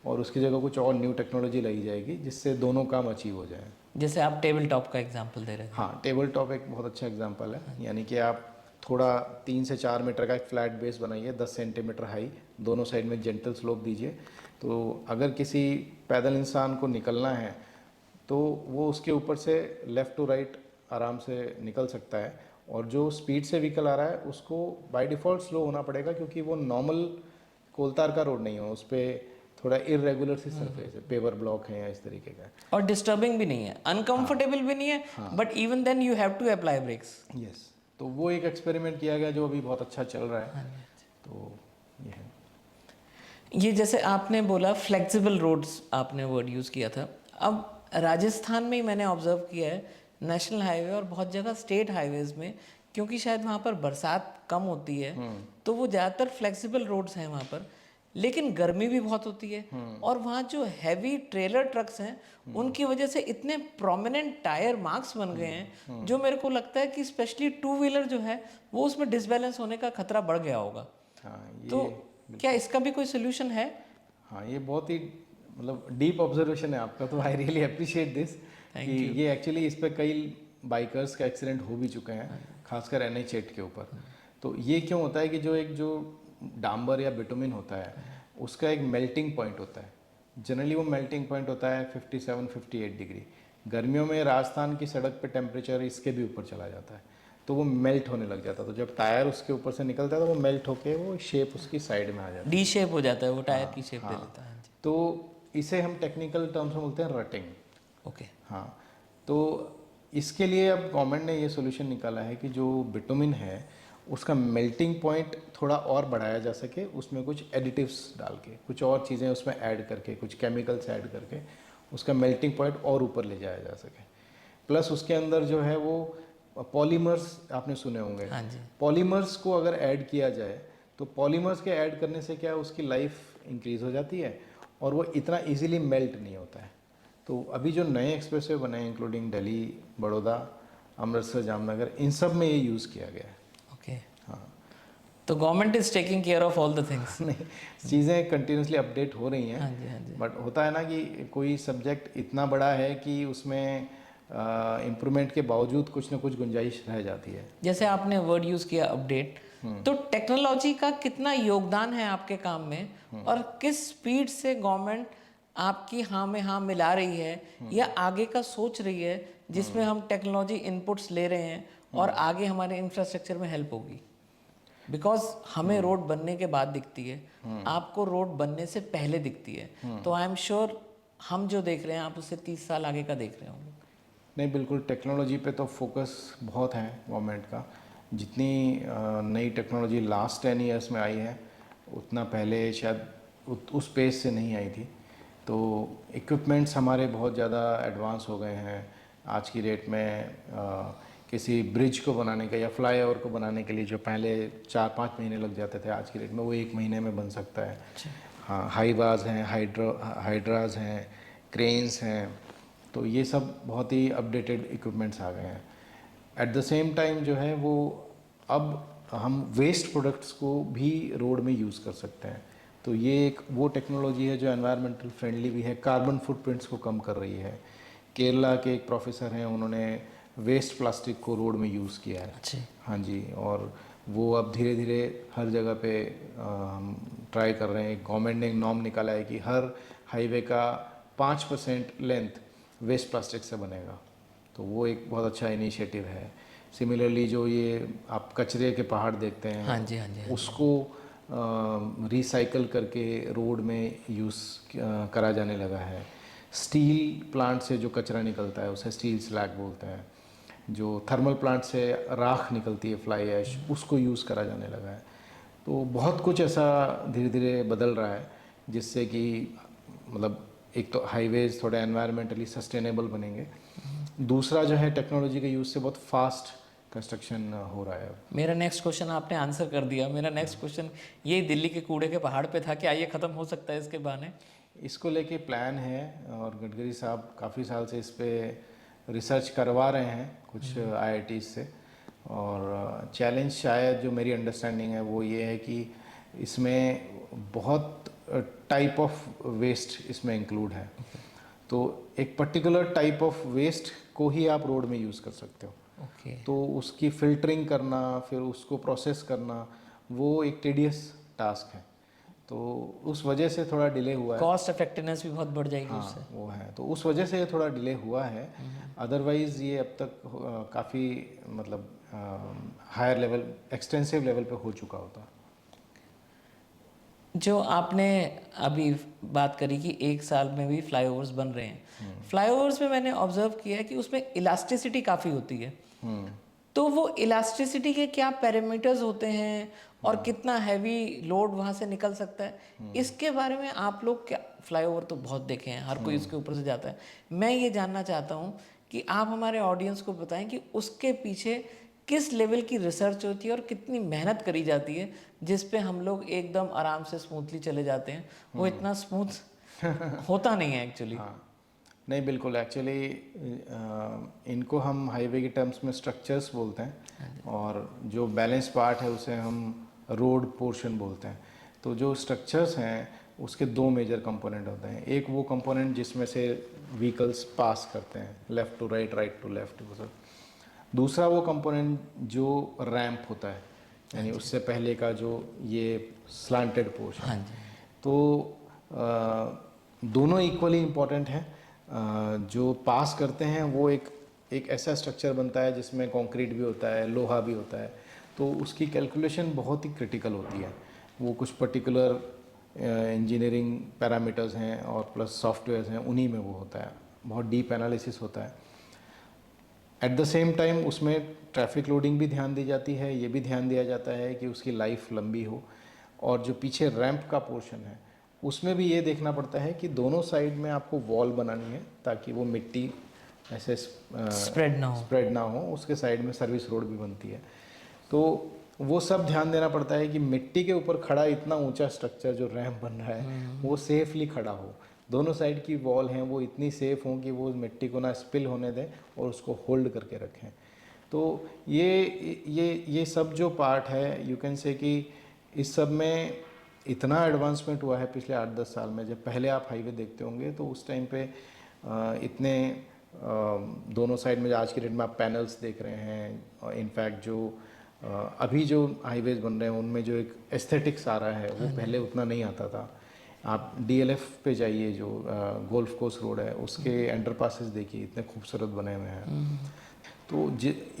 और उसकी जगह कुछ और न्यू टेक्नोलॉजी लाई जाएगी जिससे दोनों काम अचीव हो जाए। जैसे आप टेबल टॉप का एग्जांपल दे रहे थे। हाँ, टेबल टॉप एक बहुत अच्छा एग्जांपल है। यानी कि आप थोड़ा 3 से 4 मीटर का एक फ्लैट बेस बनाइए, 10 सेंटीमीटर हाई, दोनों साइड में जेंटल स्लोप दीजिए। तो अगर किसी पैदल इंसान को निकलना है तो वो उसके ऊपर से लेफ़्ट टू राइट आराम से निकल सकता है। और जो स्पीड से व्हीकल आ रहा है उसको बाय डिफ़ॉल्ट स्लो होना पड़ेगा, क्योंकि वो नॉर्मल कोलतार का रोड नहीं है, उस पर थोड़ा इरेगुलर सी सरफेस है, पेवर ब्लॉक है या इस तरीके का। और डिस्टर्बिंग भी नहीं है, अनकंफर्टेबल भी नहीं है, but even then you have to apply brakes. Yes, तो वो एक एक्सपेरिमेंट किया गया जो अभी बहुत अच्छा चल रहा है। तो ये है। ये जैसे आपने बोला फ्लेक्सिबल रोड्स, आपने वर्ड यूज़ किया था। अब राजस्थान में ही मैंने ऑब्जर्व किया है नेशनल हाईवे और बहुत जगह स्टेट हाईवेज में, क्योंकि शायद वहाँ पर बरसात कम होती है तो वो ज़्यादातर फ्लेक्सिबल रोड्स हैं वहाँ पर, लेकिन गर्मी भी बहुत होती है और वहाँ जो हैवी ट्रेलर ट्रक्स हैं उनकी वजह से इतने प्रोमिनेंट टायर मार्क्स बन गए हैं जो मेरे को लगता है कि स्पेशली टू व्हीलर जो है वो उसमें डिसबैलेंस होने का खतरा बढ़ गया होगा। हाँ तो क्या इसका भी कोई सोल्यूशन है? हाँ, ये बहुत ही मतलब डीप ऑब्जर्वेशन है आपका, तो आई रियली अप्रिशिएट दिस कि ये एक्चुअली इस पे कई बाइकर्स का एक्सीडेंट हो भी चुके हैं, खासकर NH8 के ऊपर। तो ये क्यों होता है कि जो डांबर या बिटुमिन होता है उसका एक मेल्टिंग पॉइंट होता है। जनरली वो मेल्टिंग पॉइंट होता है 57-58 डिग्री। गर्मियों में राजस्थान की सड़क पे टेम्परेचर इसके भी ऊपर चला जाता है, तो वो मेल्ट होने लग जाता है। तो जब टायर उसके ऊपर से निकलता है तो वो मेल्ट होके वो शेप उसकी साइड में आ जाती है, डी शेप हो जाता है, वो टायर की शेप ले लेता है। तो इसे हम टेक्निकल टर्म्स में बोलते हैं रटिंग। ओके। हाँ, तो इसके लिए अब गवर्नमेंट ने ये सोल्यूशन निकाला है कि जो बिटुमिन है उसका मेल्टिंग पॉइंट थोड़ा और बढ़ाया जा सके, उसमें कुछ एडिटिव्स डाल के, कुछ और चीज़ें उसमें ऐड करके, कुछ केमिकल्स ऐड करके उसका मेल्टिंग पॉइंट और ऊपर ले जाया जा सके। प्लस उसके अंदर जो है वो पॉलीमर्स आपने सुने होंगे। हाँ जी। पॉलीमर्स को अगर ऐड किया जाए तो पॉलीमर्स के ऐड करने से क्या है, उसकी लाइफ इंक्रीज़ हो जाती है और वो इतना इजीली मेल्ट नहीं होता है। तो अभी जो नए एक्सप्रेसवे बने हैं इंक्लूडिंग दिल्ली, बड़ौदा, अमृतसर, जामनगर, इन सब में ये यूज़ किया गया है। ओके। हाँ। तो government is taking care of all the things. नहीं, चीज़ें कंटिन्यूसली अपडेट हो रही हैं। हाँ जी, हाँ जी। बट होता है ना कि कोई सब्जेक्ट इतना बड़ा है कि उसमें इम्प्रूवमेंट के बावजूद कुछ ना कुछ गुंजाइश रह जाती है। जैसे आपने वर्ड यूज़ किया अपडेट, तो टेक्नोलॉजी का कितना योगदान है आपके काम में और किस स्पीड से गवर्नमेंट आपकी हाँ में हाँ मिला रही है या आगे का सोच रही है जिसमें हम टेक्नोलॉजी इनपुट्स ले रहे हैं और आगे हमारे इंफ्रास्ट्रक्चर में हेल्प होगी? बिकॉज हमें रोड बनने के बाद दिखती है, आपको रोड बनने से पहले दिखती है, तो आई एम श्योर हम जो देख रहे हैं आप उससे 30 साल आगे का देख रहे होंगे। नहीं, बिल्कुल, टेक्नोलॉजी पे तो फोकस बहुत है गवर्नमेंट का। जितनी नई टेक्नोलॉजी लास्ट 10 ईयर्स में आई है उतना पहले शायद उस पेस से नहीं आई थी। तो इक्विपमेंट्स हमारे बहुत ज़्यादा एडवांस हो गए हैं आज की डेट में। किसी ब्रिज को बनाने का या फ्लाईओवर को बनाने के लिए जो पहले 4-5 महीने लग जाते थे, आज की डेट में वो 1 महीने में बन सकता है। हाँ, हाईवाज हैं, हाइड्राज हैं, क्रेन्स हैं, तो ये सब बहुत ही अपडेटेड इक्विपमेंट्स आ गए हैं। एट द सेम टाइम जो है वो अब हम वेस्ट प्रोडक्ट्स को भी रोड में यूज़ कर सकते हैं। तो ये एक वो टेक्नोलॉजी है जो एनवायरमेंटल फ्रेंडली भी है, कार्बन फुटप्रिंट्स को कम कर रही है। केरला के एक प्रोफेसर हैं, उन्होंने वेस्ट प्लास्टिक को रोड में यूज़ किया है। अच्छा। हाँ जी, और वो अब धीरे धीरे हर जगह पे हम ट्राई कर रहे हैं। गवर्नमेंट ने एक नॉर्म निकाला है कि हर हाईवे का 5% लेंथ वेस्ट प्लास्टिक से बनेगा, तो वो एक बहुत अच्छा इनिशिएटिव है। सिमिलरली जो ये आप कचरे के पहाड़ देखते हैं, हाँ जी, हाँ जी, हाँ जी। उसको रिसाइकल करके रोड में यूज़ करा जाने लगा है। स्टील प्लांट से जो कचरा निकलता है उसे स्टील स्लैग बोलते हैं। जो थर्मल प्लांट से राख निकलती है, फ्लाई ऐश, उसको यूज़ करा जाने लगा है। तो बहुत कुछ ऐसा धीरे धीरे बदल रहा है जिससे कि मतलब एक तो हाईवेज थोड़े एनवायरमेंटली सस्टेनेबल बनेंगे, दूसरा जो है टेक्नोलॉजी के यूज़ से बहुत फास्ट कंस्ट्रक्शन हो रहा है। मेरा नेक्स्ट क्वेश्चन आपने आंसर कर दिया। मेरा नेक्स्ट क्वेश्चन ये दिल्ली के कूड़े के पहाड़ पे था, क्या ये ख़त्म हो सकता है इसके बहाने? इसको लेके प्लान है और गडकरी साहब काफ़ी साल से इस पे रिसर्च करवा रहे हैं कुछ IITs से। और चैलेंज शायद जो मेरी अंडरस्टैंडिंग है वो ये है कि इसमें बहुत टाइप ऑफ वेस्ट इसमें इंक्लूड है। तो एक पर्टिकुलर टाइप ऑफ वेस्ट को ही आप रोड में यूज़ कर सकते हो। ओके। तो उसकी फ़िल्टरिंग करना, फिर उसको प्रोसेस करना, वो एक टेडियस टास्क है। तो उस वजह से थोड़ा डिले हुआ है। कॉस्ट इफेक्टिवनेस भी बहुत बढ़ जाएगी उससे। हाँ, वो है, तो उस वजह से ये थोड़ा डिले हुआ है। अदरवाइज़ ये अब तक काफ़ी मतलब हायर लेवल, एक्सटेंसिव लेवल पे हो चुका होता। जो आपने अभी बात करी कि 1 साल में भी फ्लाईओवर्स बन रहे हैं, फ्लाईओवर्स में मैंने ऑब्जर्व किया है कि उसमें इलास्टिसिटी काफ़ी होती है। तो वो इलास्टिसिटी के क्या पैरामीटर्स होते हैं और कितना हैवी लोड वहाँ से निकल सकता है, इसके बारे में आप लोग क्या, फ्लाईओवर तो बहुत देखे हैं, हर कोई इसके ऊपर से जाता है, मैं ये जानना चाहता हूँ कि आप हमारे ऑडियंस को बताएं कि उसके पीछे किस लेवल की रिसर्च होती है और कितनी मेहनत करी जाती है जिस पे हम लोग एकदम आराम से स्मूथली चले जाते हैं। वो इतना स्मूथ होता नहीं है एक्चुअली। हाँ, नहीं बिल्कुल, एक्चुअली इनको हम हाईवे के टर्म्स में स्ट्रक्चर्स बोलते हैं, और जो बैलेंस पार्ट है उसे हम रोड पोर्शन बोलते हैं। तो जो स्ट्रक्चर्स हैं उसके 2 मेजर कंपोनेंट होते हैं। एक वो कंपोनेंट जिसमें से व्हीकल्स पास करते हैं, left to right, right to left. दूसरा वो कंपोनेंट जो रैंप होता है, यानी उससे पहले का जो ये स्लांटेड पोर्शन। हाँ जी। तो दोनों इक्वली इम्पॉर्टेंट हैं। जो पास करते हैं वो एक ऐसा स्ट्रक्चर बनता है जिसमें कंक्रीट भी होता है, लोहा भी होता है, तो उसकी कैलकुलेशन बहुत ही क्रिटिकल होती है। वो कुछ पर्टिकुलर इंजीनियरिंग पैरामीटर्स हैं और प्लस सॉफ्टवेयर्स हैं, उन्हीं में वो होता है, बहुत डीप एनालिसिस होता है। एट द सेम टाइम उसमें ट्रैफिक लोडिंग भी ध्यान दी जाती है, ये भी ध्यान दिया जाता है कि उसकी लाइफ लंबी हो। और जो पीछे रैंप का पोर्शन है उसमें भी ये देखना पड़ता है कि दोनों साइड में आपको वॉल बनानी है ताकि वो मिट्टी ऐसे स्प्रेड ना हो। उसके साइड में सर्विस रोड भी बनती है। तो वो सब ध्यान देना पड़ता है कि मिट्टी के ऊपर खड़ा इतना ऊंचा स्ट्रक्चर जो रैंप बन रहा है वो सेफली खड़ा हो, दोनों साइड की वॉल हैं वो इतनी सेफ हों कि वो मिट्टी को ना स्पिल होने दें और उसको होल्ड करके रखें। तो ये सब जो पार्ट है, यू कैन से कि इस सब में इतना एडवांसमेंट हुआ है पिछले 8-10 साल में। जब पहले आप हाईवे देखते होंगे तो उस टाइम पे इतने दोनों साइड में आज की डेट में आप पैनल्स देख रहे हैं। इनफैक्ट जो अभी जो हाईवेज बन रहे हैं उनमें जो एक एस्थेटिक्स आ रहा है वो पहले उतना नहीं आता था। आप डीएलएफ पे जाइए, जो गोल्फ कोर्स रोड है, उसके अंडरपासेस देखिए, इतने खूबसूरत बने हुए हैं। तो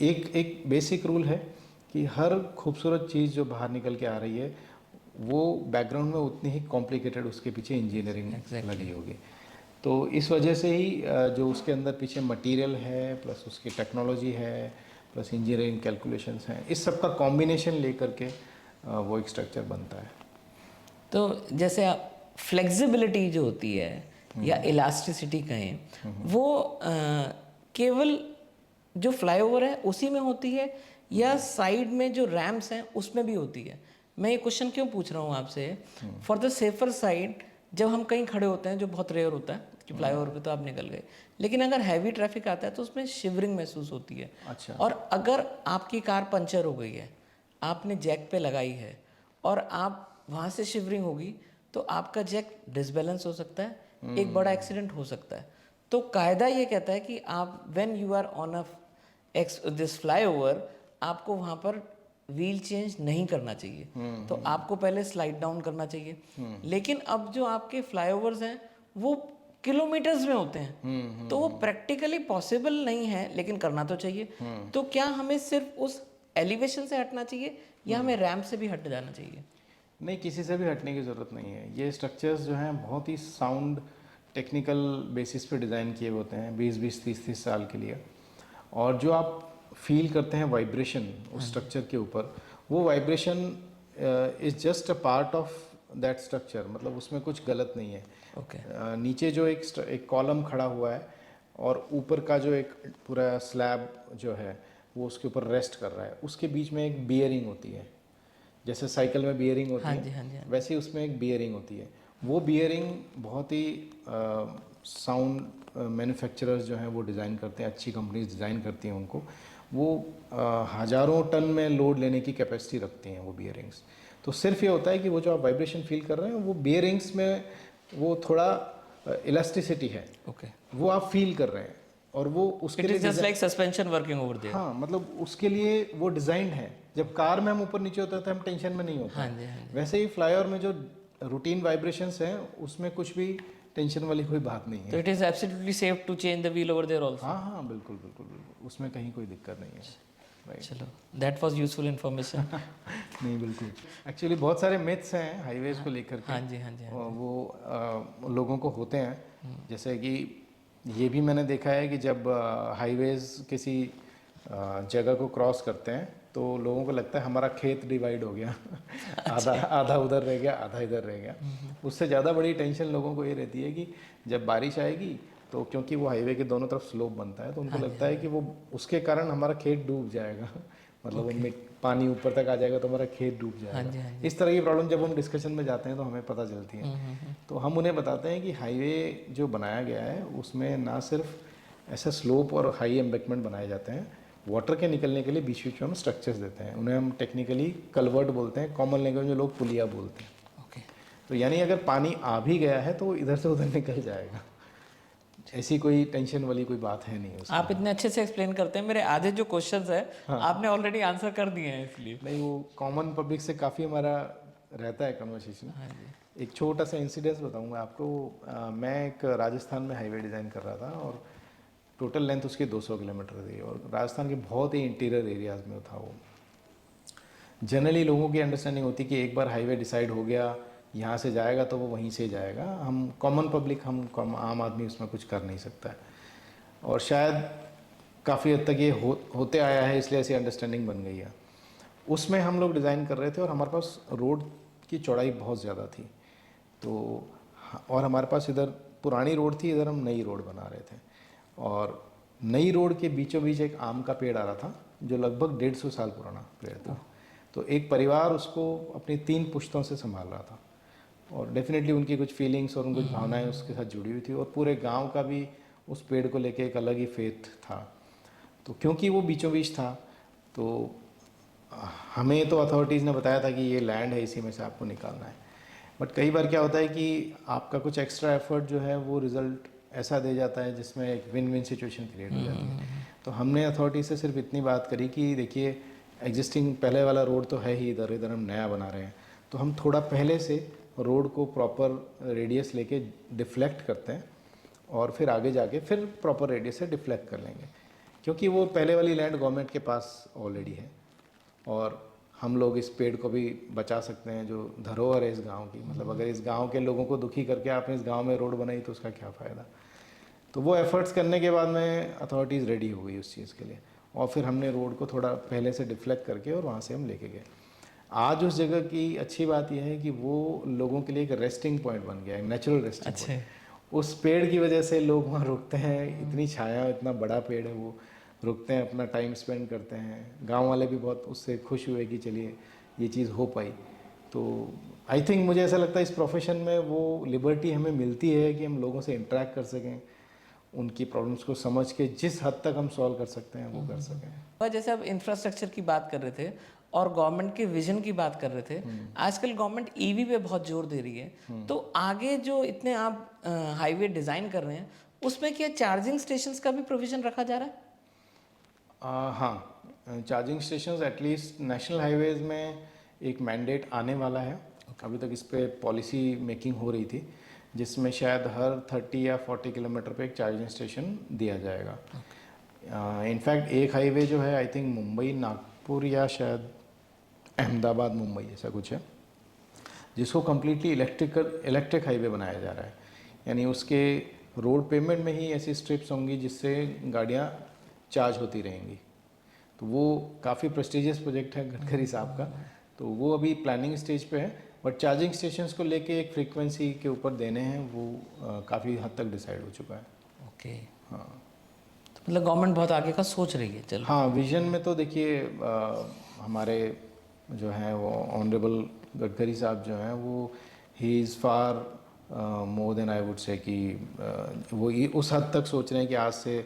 एक बेसिक रूल है कि हर खूबसूरत चीज़ जो बाहर निकल के आ रही है वो बैकग्राउंड में उतनी ही कॉम्प्लिकेटेड उसके पीछे इंजीनियरिंग लगी होगी। तो इस वजह से ही जो उसके अंदर पीछे मटेरियल है, प्लस उसकी टेक्नोलॉजी है, प्लस इंजीनियरिंग कैलकुलेशंस हैं, इस सब का कॉम्बिनेशन लेकर के वो एक स्ट्रक्चर बनता है। तो जैसे आप फ्लेक्सिबिलिटी जो होती है या इलास्टिसिटी कहें, वो केवल जो फ्लाईओवर है उसी में होती है या साइड में जो रैम्प्स हैं उसमें भी होती है? मैं ये क्वेश्चन क्यों पूछ रहा हूँ आपसे, फॉर द सेफर साइड, जब हम कहीं खड़े होते हैं जो बहुत रेयर होता है कि फ्लाईओवर पे तो आप निकल गए, लेकिन अगर हैवी ट्रैफिक आता है तो उसमें शिवरिंग महसूस होती है। अच्छा। और अगर आपकी कार पंचर हो गई है, आपने जैक पे लगाई है और आप वहाँ से शिवरिंग होगी तो आपका जैक डिसबैलेंस हो सकता है, एक बड़ा एक्सीडेंट हो सकता है। तो कायदा ये कहता है कि आप when you are on a this flyover, आपको वहाँ पर व्हील चेंज नहीं करना चाहिए, तो आपको पहले स्लाइड डाउन करना चाहिए। लेकिन अब जो आपके फ्लाईओवर्स हैं वो किलोमीटर्स में होते हैं, तो वो प्रैक्टिकली पॉसिबल नहीं है, लेकिन करना तो चाहिए। तो क्या हमें सिर्फ उस एलिवेशन से हटना चाहिए या हमें रैंप से भी हट जाना चाहिए? नहीं, किसी से भी हटने की ज़रूरत नहीं है। ये स्ट्रक्चर्स जो हैं बहुत ही साउंड टेक्निकल बेसिस पे डिज़ाइन किए होते हैं 20-20, 30-30 साल के लिए। और जो आप फील करते हैं वाइब्रेशन उस स्ट्रक्चर के ऊपर, वो vibration is just a part of that structure, मतलब उसमें कुछ गलत नहीं है। ओके। नीचे जो एक कॉलम खड़ा हुआ है और ऊपर का जो एक पूरा स्लैब जो है वो उसके ऊपर रेस्ट कर रहा है, उसके बीच में एक बियरिंग होती है। जैसे साइकिल में बियरिंग होती है, हाँ जी। वैसे ही उसमें एक बियरिंग होती है। वो बियरिंग बहुत ही साउंड मैन्युफैक्चरर्स जो हैं वो डिज़ाइन करते हैं, अच्छी कंपनीज डिज़ाइन करती हैं उनको। वो हज़ारों टन में लोड लेने की कैपेसिटी रखती हैं वो बियरिंग्स। तो सिर्फ ये होता है कि वो जो आप वाइब्रेशन फील कर रहे हैं वो बियरिंग्स में वो थोड़ा इलास्टिसिटी है, ओके। वो आप फील कर रहे हैं, और वो उसके इट लिए is just like suspension working over there. हाँ, मतलब उसके लिए वो डिज़ाइंड है। जब कार में हम ऊपर नीचे होते हैं तो हम टेंशन में नहीं होते। हाँ जी। वैसे ही फ्लाईओवर में जो रूटीन वाइब्रेशंस हैं, उसमें कुछ भी टेंशन वाली कोई बात नहीं तो है। It is absolutely safe to change the wheel over there also. हाँ हाँ, बिल्कुल बिल्कुल बिल्कुल, उसमें कहीं कोई दिक्कत नहीं है। राइट। चलो, दैट वाज यूजफुल इन्फॉर्मेशन। नहीं, बिल्कुल। एक्चुअली बहुत सारे मिथ्स हैं हाईवेज़ को लेकर के। हाँ जी, हाँ जी, हाँ जी। वो लोगों को होते हैं। जैसे कि ये भी मैंने देखा है कि जब हाईवेज़ किसी जगह को क्रॉस करते हैं तो लोगों को लगता है हमारा खेत डिवाइड हो गया। आधा आधा उधर रह गया, आधा इधर रह गया। उससे ज़्यादा बड़ी टेंशन लोगों को ये रहती है कि जब बारिश आएगी तो क्योंकि वो हाईवे के दोनों तरफ स्लोप बनता है तो उनको लगता है कि वो उसके कारण हमारा खेत डूब जाएगा। मतलब उनमें पानी ऊपर तक आ जाएगा तो हमारा खेत डूब हाँ जाएगा। जी, हाँ जी। इस तरह की प्रॉब्लम जब हम डिस्कशन में जाते हैं तो हमें पता चलती है। तो हम उन्हें बताते हैं कि हाईवे जो बनाया गया है उसमें ना सिर्फ ऐसा स्लोप और हाई एम्बैंकमेंट बनाए जाते हैं, वाटर के निकलने के लिए बीच बीच में हम स्ट्रक्चर्स देते हैं, उन्हें हम टेक्निकली कलवर्ट बोलते हैं, कॉमन लैंग्वेज में लोग पुलिया बोलते हैं। ओके। तो यानी अगर पानी आ भी गया है तो वो इधर से उधर निकल जाएगा, ऐसी कोई टेंशन वाली कोई बात है नहीं उसमें। आप इतने अच्छे से एक्सप्लेन करते हैं, मेरे आधे जो क्वेश्चंस है आपने ऑलरेडी आंसर कर दिए हैं इसलिए। नहीं, वो कॉमन पब्लिक से काफ़ी हमारा रहता है कन्वर्सेशन। हाँ जी। एक छोटा सा इंसिडेंस बताऊंगा आपको। मैं एक राजस्थान में हाईवे डिज़ाइन कर रहा था और टोटल लेंथ उसकी 200 किलोमीटर थी और राजस्थान के बहुत ही इंटीरियर एरियाज़ में था वो। जनरली लोगों की अंडरस्टैंडिंग होती कि एक बार हाईवे डिसाइड हो गया, यहाँ से जाएगा तो वो वहीं से जाएगा, हम कॉमन पब्लिक, हम आम आदमी उसमें कुछ कर नहीं सकता है। और शायद काफ़ी हद तक ये होते आया है, इसलिए ऐसी अंडरस्टैंडिंग बन गई है। उसमें हम लोग डिज़ाइन कर रहे थे और हमारे पास रोड की चौड़ाई बहुत ज़्यादा थी। तो और हमारे पास इधर पुरानी रोड थी, इधर हम नई रोड बना रहे थे और नई रोड के बीचों बीच एक आम का पेड़ आ रहा था जो लगभग 150 साल पुराना पेड़ था। तो एक परिवार उसको अपनी 3 पुश्तों से संभाल रहा था और डेफिनेटली उनकी कुछ फीलिंग्स और उनकी कुछ भावनाएं उसके साथ जुड़ी हुई थी और पूरे गांव का भी उस पेड़ को लेके एक अलग ही फेथ था। तो क्योंकि वो बीचों बीच था तो हमें तो अथॉरिटीज़ ने बताया था कि ये लैंड है, इसी में से आपको निकालना है। बट कई बार क्या होता है कि आपका कुछ एक्स्ट्रा एफर्ट जो है वो रिज़ल्ट ऐसा दे जाता है जिसमें एक विन विन सिचुएशन क्रिएट हो जाती है। तो हमने अथॉरिटी से सिर्फ इतनी बात करी कि देखिए एग्जिस्टिंग पहले वाला रोड तो है ही, इधर इधर हम नया बना रहे हैं, तो हम थोड़ा पहले से रोड को प्रॉपर रेडियस लेके डिफ्लेक्ट करते हैं और फिर आगे जाके फिर प्रॉपर रेडियस से डिफ्लेक्ट कर लेंगे, क्योंकि वो पहले वाली लैंड गवर्नमेंट के पास ऑलरेडी है और हम लोग इस पेड़ को भी बचा सकते हैं जो धरोहर है इस गांव की। मतलब अगर इस गांव के लोगों को दुखी करके आपने इस गांव में रोड बनाई तो उसका क्या फ़ायदा। तो वो एफर्ट्स करने के बाद में अथॉरिटीज़ रेडी हो गई उस चीज़ के लिए और फिर हमने रोड को थोड़ा पहले से डिफ्लेक्ट करके और वहाँ से हम लेके गए। आज उस जगह की अच्छी बात यह है कि वो लोगों के लिए एक रेस्टिंग पॉइंट बन गया, एक नेचुरल रेस्टिंग पॉइंट। उस पेड़ की वजह से लोग वहाँ रुकते हैं, इतनी छाया, इतना बड़ा पेड़ है, वो रुकते हैं, अपना टाइम स्पेंड करते हैं। गांव वाले भी बहुत उससे खुश हुए कि चलिए ये चीज़ हो पाई। तो आई थिंक मुझे ऐसा लगता है इस प्रोफेशन में वो लिबर्टी हमें मिलती है कि हम लोगों से इंटरेक्ट कर सकें, उनकी प्रॉब्लम्स को समझ के जिस हद तक हम सॉल्व कर सकते हैं वो कर सकें। और जैसे आप इंफ्रास्ट्रक्चर की बात कर रहे थे और गवर्नमेंट के विजन की बात कर रहे थे, आजकल गवर्नमेंट ईवी पे बहुत जोर दे रही है, तो आगे जो इतने आप हाईवे डिज़ाइन कर रहे हैं उसमें क्या चार्जिंग स्टेशंस का भी प्रोविज़न रखा जा रहा है? हाँ, charging stations at least national highways में एक मैंडेट आने वाला है। अभी तक इस पे पॉलिसी मेकिंग हो रही थी जिसमें शायद हर 30 या 40 किलोमीटर पे एक चार्जिंग स्टेशन दिया जाएगा। इनफैक्ट एक हाईवे जो है आई थिंक मुंबई नागपुर या शायद अहमदाबाद मुंबई ऐसा कुछ है, जिसको कम्प्लीटली इलेक्ट्रिक हाईवे बनाया जा रहा है। यानी उसके रोड पेमेंट में ही ऐसी स्ट्रिप्स होंगी जिससे गाड़ियाँ चार्ज होती रहेंगी। तो वो काफ़ी प्रेस्टिजियस प्रोजेक्ट है गडकरी साहब का, तो वो अभी प्लानिंग स्टेज पे है। बट चार्जिंग स्टेशंस को लेके एक फ्रीक्वेंसी के ऊपर देने हैं वो काफ़ी हद तक डिसाइड हो चुका है। ओके। हाँ, तो मतलब गवर्नमेंट बहुत आगे का सोच रही है। चलो, हाँ, विजन में तो देखिए हमारे जो हैं वो ऑनरेबल गडकरी साहब जो हैं वो ही is far more than I would say कि वो उस हद तक सोच रहे हैं कि आज से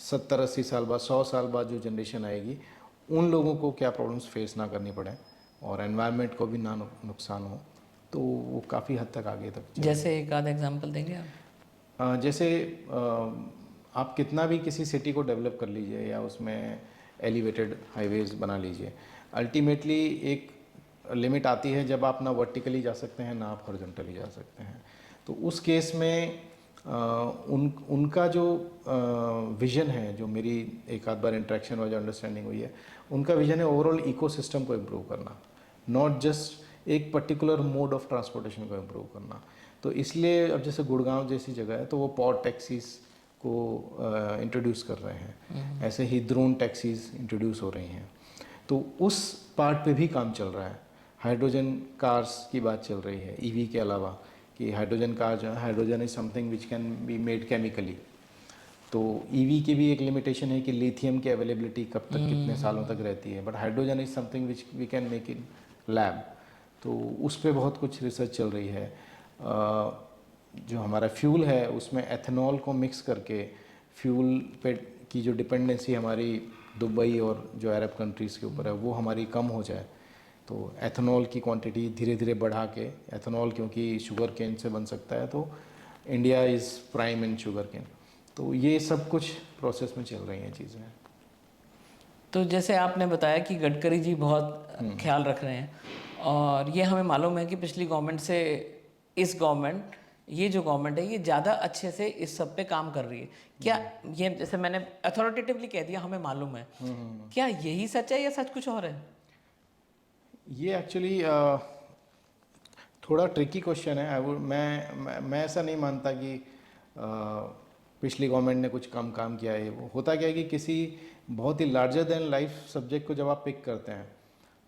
70-80 साल बाद, 100 साल बाद जो जनरेशन आएगी उन लोगों को क्या प्रॉब्लम्स फेस ना करनी पड़े और एनवायरनमेंट को भी ना नुकसान हो। तो वो काफ़ी हद तक आगे तक जैसे एक आध एग्जांपल देंगे आप? जैसे आप कितना भी किसी सिटी को डेवलप कर लीजिए या उसमें एलिवेटेड हाईवेज़ बना लीजिए, अल्टीमेटली एक लिमिट आती है जब आप ना वर्टिकली जा सकते हैं ना आप हॉरिजॉन्टली जा सकते हैं। तो उस केस में उनका जो विज़न है, जो मेरी एक आध बार इंटरेक्शन और जो अंडरस्टैंडिंग हुई है, उनका विज़न है ओवरऑल इकोसिस्टम को इम्प्रूव करना, नॉट जस्ट एक पर्टिकुलर मोड ऑफ ट्रांसपोर्टेशन को इम्प्रूव करना। तो इसलिए अब जैसे गुड़गांव जैसी जगह है तो वो पॉड टैक्सीज़ को इंट्रोड्यूस कर रहे हैं, ऐसे ही ड्रोन टैक्सीज़ इंट्रोड्यूस हो रही हैं। तो उस पार्ट पे भी काम चल रहा है। हाइड्रोजन कार्स की बात चल रही है ईवी के अलावा, कि हाइड्रोजन कार जो है, hydrogen is something which can be made chemically. तो ईवी की भी एक लिमिटेशन है कि लिथियम की अवेलेबिलिटी कब तक कितने सालों तक रहती है, but hydrogen is something which we can make in lab. तो उस पर बहुत कुछ रिसर्च चल रही है। जो हमारा फ्यूल है उसमें एथेनॉल को मिक्स करके फ्यूल पे की जो डिपेंडेंसी हमारी दुबई और जो अरब कंट्रीज़ के ऊपर है वो हमारी कम हो जाए। तो एथेनॉल की क्वांटिटी धीरे धीरे बढ़ा के, एथेनॉल क्योंकि शुगर केन से बन सकता है, तो India is prime in sugar cane. तो ये सब कुछ प्रोसेस में चल रही हैं चीज़ें। तो जैसे आपने बताया कि गडकरी जी बहुत ख्याल रख रहे हैं, और ये हमें मालूम है कि पिछली गवर्नमेंट से इस गवर्नमेंट, ये जो गवर्नमेंट है ये ज़्यादा अच्छे से इस सब पे काम कर रही है। क्या ये, जैसे मैंने अथॉरिटेटिवली कह दिया हमें मालूम है, क्या यही सच है या सच कुछ और है? ये एक्चुअली थोड़ा ट्रिकी क्वेश्चन है। मैं ऐसा नहीं मानता कि पिछली गवर्नमेंट ने कुछ कम काम किया है। वो होता क्या है कि किसी बहुत ही लार्जर देन लाइफ सब्जेक्ट को जब आप पिक करते हैं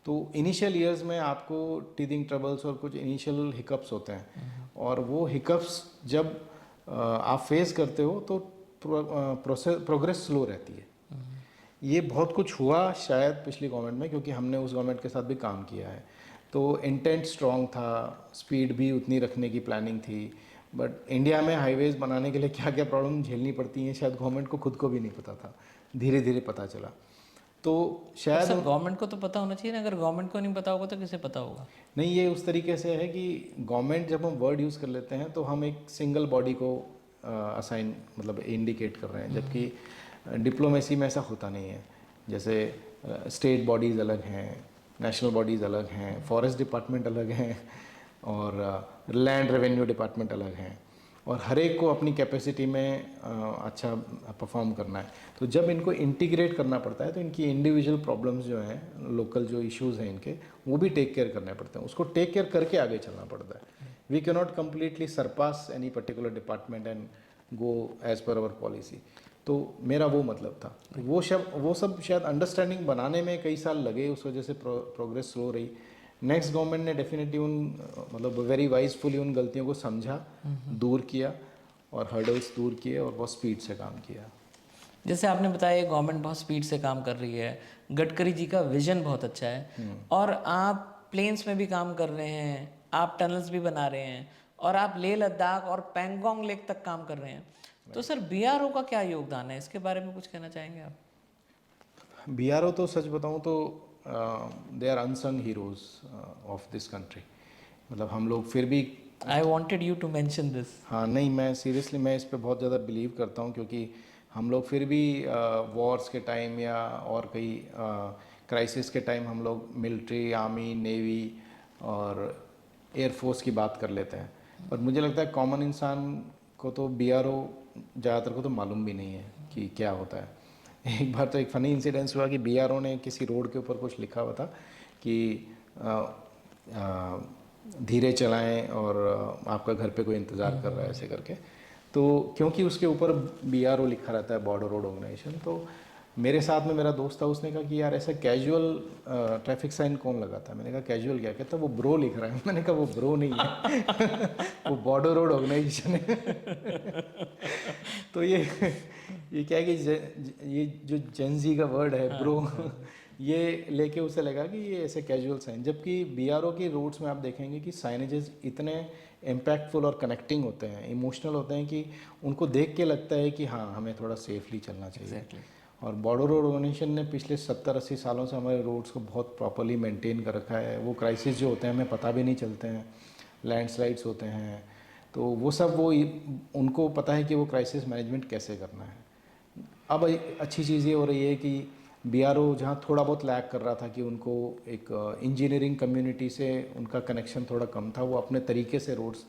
तो इनिशियल ईयर्स में आपको टीथिंग ट्रबल्स और कुछ इनिशियल हिकअप्स होते हैं, और वो हिकअप्स जब आप फेस करते हो तो प्रोग्रेस स्लो रहती है। ये बहुत कुछ हुआ शायद पिछली गवर्नमेंट में, क्योंकि हमने उस गवर्नमेंट के साथ भी काम किया है। तो इंटेंट स्ट्रॉन्ग था, स्पीड भी उतनी रखने की प्लानिंग थी, बट इंडिया में हाईवेज बनाने के लिए क्या क्या प्रॉब्लम झेलनी पड़ती हैं शायद गवर्नमेंट को खुद को भी नहीं पता था, धीरे धीरे पता चला। तो शायद सर गवर्नमेंट को तो पता होना चाहिए ना, अगर गवर्नमेंट को नहीं पता होगा तो किसे पता होगा? नहीं, ये उस तरीके से है कि गवर्नमेंट जब हम वर्ड यूज़ कर लेते हैं तो हम एक सिंगल बॉडी को असाइन मतलब इंडिकेट कर रहे हैं, जबकि डिप्लोमेसी में ऐसा होता नहीं है। जैसे स्टेट बॉडीज़ अलग हैं, नेशनल बॉडीज़ अलग हैं, फॉरेस्ट डिपार्टमेंट अलग हैं, और लैंड रेवेन्यू डिपार्टमेंट अलग हैं, और हर एक को अपनी कैपेसिटी में अच्छा परफॉर्म करना है। तो जब इनको इंटीग्रेट करना पड़ता है तो इनकी इंडिविजुअल प्रॉब्लम्स जो हैं, लोकल जो इश्यूज़ हैं इनके, वो भी टेक केयर करने पड़ते हैं। उसको टेक केयर करके आगे चलना पड़ता है। We can not completely surpass any particular department and go as per our policy. तो मेरा वो मतलब था। वो सब शायद अंडरस्टैंडिंग बनाने में कई साल लगे, उस वजह से प्रोग्रेस स्लो रही। नेक्स्ट गवर्नमेंट ने डेफिनेटली मतलब वेरी वाइजफुली उन गलतियों को समझा, दूर किया, और हर्डल्स दूर किए, और बहुत स्पीड से काम किया। जैसे आपने बताया ये गवर्नमेंट बहुत स्पीड से काम कर रही है, गडकरी जी का विजन बहुत अच्छा है, और आप प्लेन्स में भी काम कर रहे हैं, आप टनल्स भी बना रहे हैं, और आप लेह लद्दाख और पैंगोंग लेक तक काम कर रहे हैं। तो सर बीआरओ का क्या योगदान है, इसके बारे में कुछ कहना चाहेंगे आप? बीआरओ तो सच बताऊं तो they are unsung heroes of this country. मतलब हम लोग फिर भी, I wanted you to mention this. हाँ नहीं, मैं सीरियसली मैं इस पे बहुत ज़्यादा बिलीव करता हूँ, क्योंकि हम लोग फिर भी वॉर्स के टाइम या और कई क्राइसिस के टाइम हम लोग मिलिट्री, आर्मी, नेवी और एयरफोर्स की बात कर लेते हैं, पर मुझे लगता है कॉमन इंसान को तो बीआरओ ज़्यादातर को तो मालूम भी नहीं है कि क्या होता है। एक बार तो एक फ़नी इंसिडेंस हुआ कि बीआरओ ने किसी रोड के ऊपर कुछ लिखा हुआ था कि धीरे चलाएं और आपका घर पे कोई इंतज़ार कर रहा है, ऐसे करके। तो क्योंकि उसके ऊपर बीआरओ लिखा रहता है, बॉर्डर रोड ऑर्गेनाइजेशन, तो मेरे साथ में मेरा दोस्त था, उसने कहा कि यार ऐसा कैजुअल ट्रैफिक साइन कौन लगाता है। मैंने कहा कैजुअल क्या? कहता वो ब्रो लिख रहा है। मैंने कहा वो ब्रो नहीं है वो बॉर्डर रोड ऑर्गेनाइजेशन है। तो ये क्या है कि ये जो जेंजी का वर्ड है ब्रो, ये लेके उसे लगा कि ये ऐसे कैजुअल साइन, जबकि बीआरओ की रूट्स में आप देखेंगे कि साइनेजेस इतने इम्पैक्टफुल और कनेक्टिंग होते हैं, इमोशनल होते हैं, कि उनको देख के लगता है कि हाँ हमें थोड़ा सेफली चलना चाहिए। और बॉर्डर रोड ऑर्गेनाइजेशन ने पिछले 70-80 सालों से हमारे रोड्स को बहुत प्रॉपरली मेंटेन कर रखा है। वो क्राइसिस जो होते हैं हमें पता भी नहीं चलते हैं, लैंडस्लाइड्स होते हैं, तो वो सब उनको पता है कि वो क्राइसिस मैनेजमेंट कैसे करना है। अब अच्छी चीज़ ये हो रही है कि बीआरओ जहाँ थोड़ा बहुत लैग कर रहा था कि उनको एक इंजीनियरिंग कम्युनिटी से उनका कनेक्शन थोड़ा कम था, वो अपने तरीके से रोड्स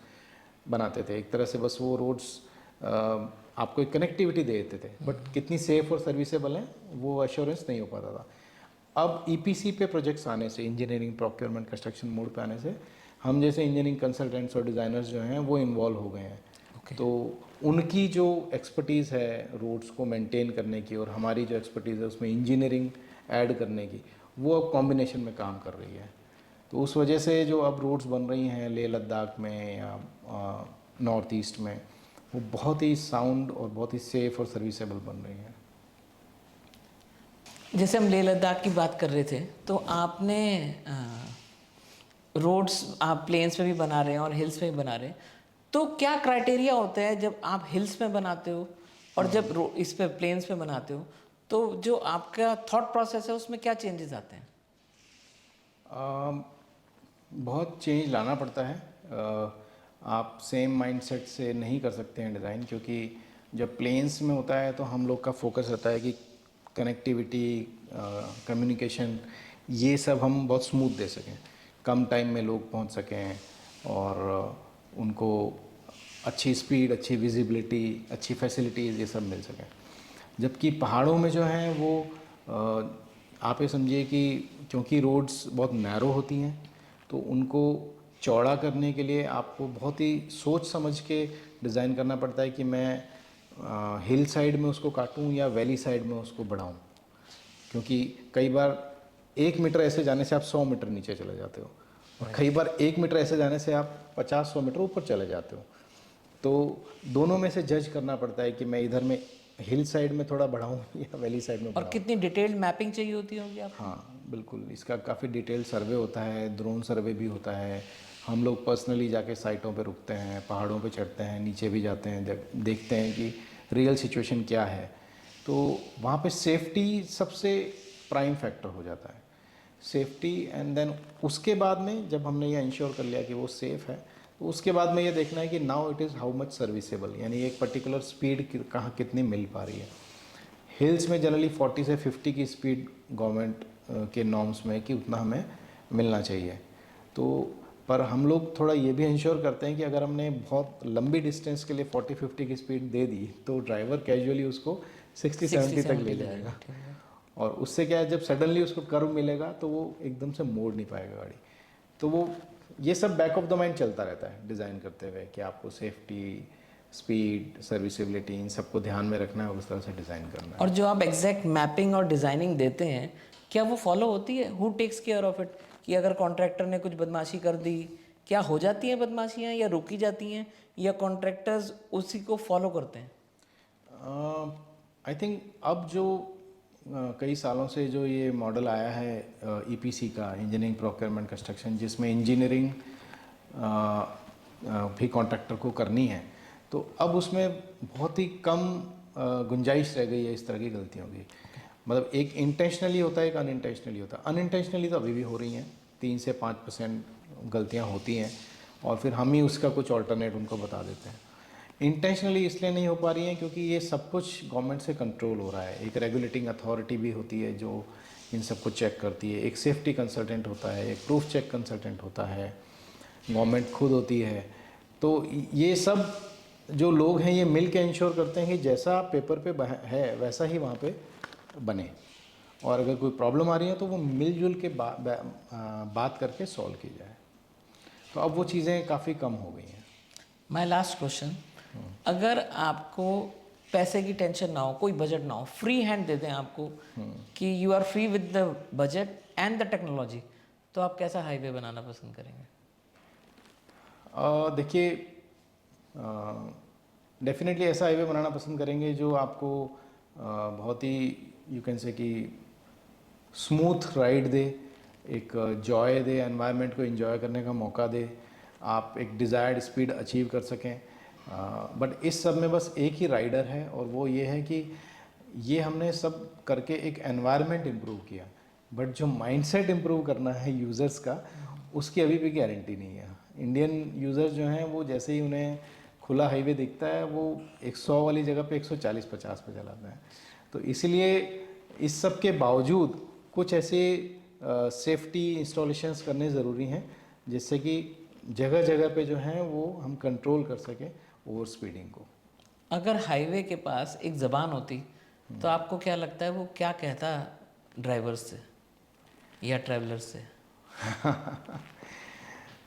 बनाते थे, एक तरह से बस वो रोड्स आपको एक कनेक्टिविटी दे देते थे, बट कितनी सेफ और सर्विसेबल हैं वो अश्योरेंस नहीं हो पाता था। अब ईपीसी पे प्रोजेक्ट्स आने से, इंजीनियरिंग प्रोक्योरमेंट कंस्ट्रक्शन मोड पे आने से, हम जैसे इंजीनियरिंग कंसल्टेंट्स और डिज़ाइनर्स जो हैं वो इन्वॉल्व हो गए हैं। तो उनकी जो एक्सपर्टीज़ है रोड्स को मेंटेन करने की और हमारी जो एक्सपर्टीज़ है उसमें इंजीनियरिंग ऐड करने की, वो अब कॉम्बिनेशन में काम कर रही है। तो उस वजह से जो अब रोड्स बन रही हैं लेह लद्दाख में या नॉर्थ ईस्ट में, वो बहुत ही साउंड और बहुत ही सेफ और सर्विसेबल बन रही हैं। जैसे हम लेह लद्दाख की बात कर रहे थे, तो आपने रोड्स आप प्लेन्स में भी बना रहे हैं और हिल्स में भी बना रहे हैं, तो क्या क्राइटेरिया होता है जब आप हिल्स में बनाते हो और जब इस पे प्लेन्स में बनाते हो, तो जो आपका थॉट प्रोसेस है उसमें क्या चेंजेस आते हैं? बहुत चेंज लाना पड़ता है। आप सेम माइंडसेट से नहीं कर सकते हैं डिज़ाइन, क्योंकि जब प्लेन्स में होता है तो हम लोग का फोकस रहता है कि कनेक्टिविटी, कम्युनिकेशन, ये सब हम बहुत स्मूथ दे सकें, कम टाइम में लोग पहुंच सकें और उनको अच्छी स्पीड, अच्छी विजिबिलिटी, अच्छी फैसिलिटीज़ ये सब मिल सकें। जबकि पहाड़ों में जो है वो आप ये समझिए कि क्योंकि रोड्स बहुत नैरो होती हैं, तो उनको चौड़ा करने के लिए आपको बहुत ही सोच समझ के डिज़ाइन करना पड़ता है कि मैं हिल साइड में उसको काटूं या वैली साइड में उसको बढ़ाऊं, क्योंकि कई बार 1 मीटर ऐसे जाने से आप 100 मीटर नीचे चले जाते हो और कई बार 1 मीटर ऐसे जाने से आप 50-100 मीटर ऊपर चले जाते हो। तो दोनों में से जज करना पड़ता है कि मैं इधर में हिल साइड में थोड़ा बढ़ाऊं या वैली साइड में और बढ़ाऊं। कितनी डिटेल्ड मैपिंग चाहिए होती होगी आपको? हाँ बिल्कुल, इसका काफ़ी डिटेल सर्वे होता है, ड्रोन सर्वे भी होता है। हम लोग पर्सनली जाके साइटों पे रुकते हैं, पहाड़ों पे चढ़ते हैं, नीचे भी जाते हैं, जब देखते हैं कि रियल सिचुएशन क्या है। तो वहाँ पे सेफ्टी सबसे प्राइम फैक्टर हो जाता है, सेफ्टी। एंड देन उसके बाद में जब हमने ये इंश्योर कर लिया कि वो सेफ़ है, तो उसके बाद में ये देखना है कि now it is how much serviceable, यानी एक पर्टिकुलर स्पीड कहाँ कितनी मिल पा रही है। हिल्स में जनरली 40 से 50 की स्पीड गवर्नमेंट के नॉर्म्स में कि उतना हमें मिलना चाहिए। तो पर हम लोग थोड़ा ये भी इंश्योर करते हैं कि अगर हमने बहुत लंबी डिस्टेंस के लिए 40-50 की स्पीड दे दी तो ड्राइवर कैजुअली उसको 60-70 तक ले जाएगा, और उससे क्या है, जब सडनली उसको कर्व मिलेगा तो वो एकदम से मोड़ नहीं पाएगा गाड़ी। तो वो ये सब बैक ऑफ द माइंड चलता रहता है डिज़ाइन करते हुए कि आपको सेफ्टी, स्पीड, सर्विसेबिलिटी, इन सबको ध्यान में रखना है और उस तरह से डिज़ाइन करना है। और जो आप एग्जैक्ट मैपिंग और डिज़ाइनिंग देते हैं, क्या वो फॉलो होती है? Who takes care of it? कि अगर कॉन्ट्रैक्टर ने कुछ बदमाशी कर दी, क्या हो जाती हैं बदमाशियाँ या रोकी जाती हैं, या कॉन्ट्रैक्टर्स उसी को फॉलो करते हैं? आई थिंक अब जो कई सालों से जो ये मॉडल आया है ईपीसी का, इंजीनियरिंग प्रोक्योरमेंट कंस्ट्रक्शन, जिसमें इंजीनियरिंग भी कॉन्ट्रैक्टर को करनी है, तो अब उसमें बहुत ही कम गुंजाइश रह गई है इस तरह की गलतियों की। मतलब एक इंटेंशनली होता है, एक अनइंटेंशनली होता है। अनइंटेंशनली तो अभी भी हो रही हैं, 3 से 5% गलतियाँ होती हैं और फिर हम ही उसका कुछ ऑल्टरनेट उनको बता देते हैं। इंटेंशनली इसलिए नहीं हो पा रही हैं क्योंकि ये सब कुछ गवर्नमेंट से कंट्रोल हो रहा है। एक रेगुलेटिंग अथॉरिटी भी होती है जो इन सबको चेक करती है, एक सेफ्टी कंसल्टेंट होता है, एक प्रूफ चेक कंसल्टेंट होता है, गवर्नमेंट खुद होती है। तो ये सब जो लोग हैं ये मिल के इंश्योर करते हैं कि जैसा पेपर पे है वैसा ही वहाँ पे बने, और अगर कोई प्रॉब्लम आ रही है तो वो मिलजुल के बात करके सॉल्व की जाए। तो अब वो चीज़ें काफ़ी कम हो गई हैं। माय लास्ट क्वेश्चन, अगर आपको पैसे की टेंशन ना हो, कोई बजट ना हो, फ्री हैंड दे दें आपको कि you are free with the budget and the technology, तो आप कैसा हाईवे बनाना पसंद करेंगे? देखिए, डेफिनेटली ऐसा हाईवे बनाना पसंद करेंगे जो आपको बहुत ही यू कैन से कि स्मूथ राइड दे, एक जॉय दे, एनवायरनमेंट को एंजॉय करने का मौका दे, आप एक डिज़ायर्ड स्पीड अचीव कर सकें। बट इस सब में बस एक ही राइडर है और वो ये है कि ये हमने सब करके एक एनवायरनमेंट इम्प्रूव किया, बट जो माइंडसेट इम्प्रूव करना है यूज़र्स का, उसकी अभी भी गारंटी नहीं है। इंडियन यूज़र्स जो हैं वो जैसे ही उन्हें खुला हाईवे दिखता है वो 100 वाली जगह पे 140-50 पे चलाते हैं। तो इसलिए इस सब के बावजूद कुछ ऐसे सेफ्टी इंस्टॉलेशंस करने ज़रूरी हैं जिससे कि जगह जगह पे जो हैं वो हम कंट्रोल कर सकें ओवर स्पीडिंग को। अगर हाईवे के पास एक ज़बान होती तो आपको क्या लगता है वो क्या कहता ड्राइवर्स से या ट्रैवलर्स से?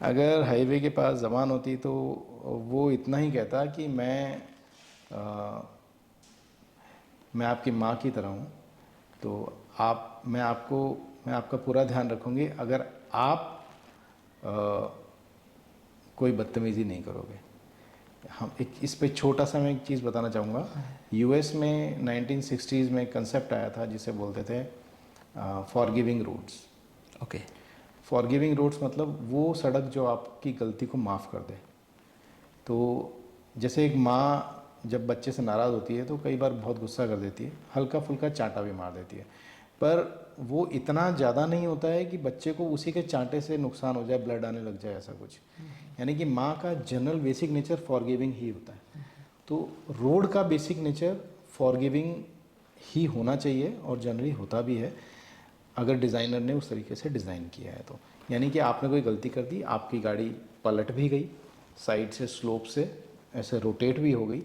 अगर हाईवे के पास ज़बान होती तो वो इतना ही कहता कि मैं आपकी माँ की तरह हूँ, तो मैं आपका पूरा ध्यान रखूँगी अगर आप कोई बदतमीज़ी नहीं करोगे। हम इस पे छोटा सा मैं एक चीज़ बताना चाहूँगा। यूएस में 1960s में कंसेप्ट आया था जिसे बोलते थे forgiving roads. Okay. Forgiving roads मतलब वो सड़क जो आपकी गलती को माफ़ कर दे। तो जैसे एक माँ जब बच्चे से नाराज़ होती है तो कई बार बहुत गुस्सा कर देती है, हल्का फुल्का चांटा भी मार देती है, पर वो इतना ज़्यादा नहीं होता है कि बच्चे को उसी के चांटे से नुकसान हो जाए, ब्लड आने लग जाए, ऐसा कुछ। यानी कि माँ का जनरल बेसिक नेचर फॉरगिविंग ही होता है। तो रोड का बेसिक नेचर फॉरगिविंग ही होना चाहिए और जनरली होता भी है अगर डिज़ाइनर ने उस तरीके से डिज़ाइन किया है तो। यानी कि आपने कोई गलती कर दी, आपकी गाड़ी पलट भी गई, साइड से स्लोप से ऐसे रोटेट भी हो गई,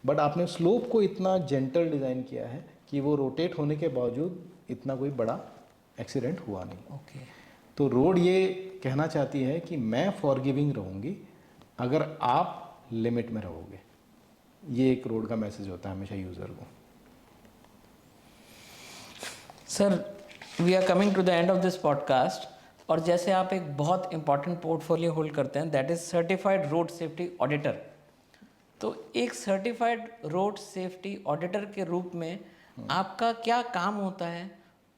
बट आपने स्लोप को इतना जेंटल डिज़ाइन किया है कि वो रोटेट होने के बावजूद इतना कोई बड़ा एक्सीडेंट हुआ नहीं। ओके। तो रोड ये कहना चाहती है कि मैं फॉरगिविंग रहूँगी अगर आप लिमिट में रहोगे। ये एक रोड का मैसेज होता है हमेशा यूज़र को। Sir, we are coming to the end of this podcast, और जैसे आप एक बहुत इंपॉर्टेंट पोर्टफोलियो होल्ड करते हैं, that is certified road safety auditor. तो एक सर्टिफाइड रोड सेफ्टी ऑडिटर के रूप में आपका क्या काम होता है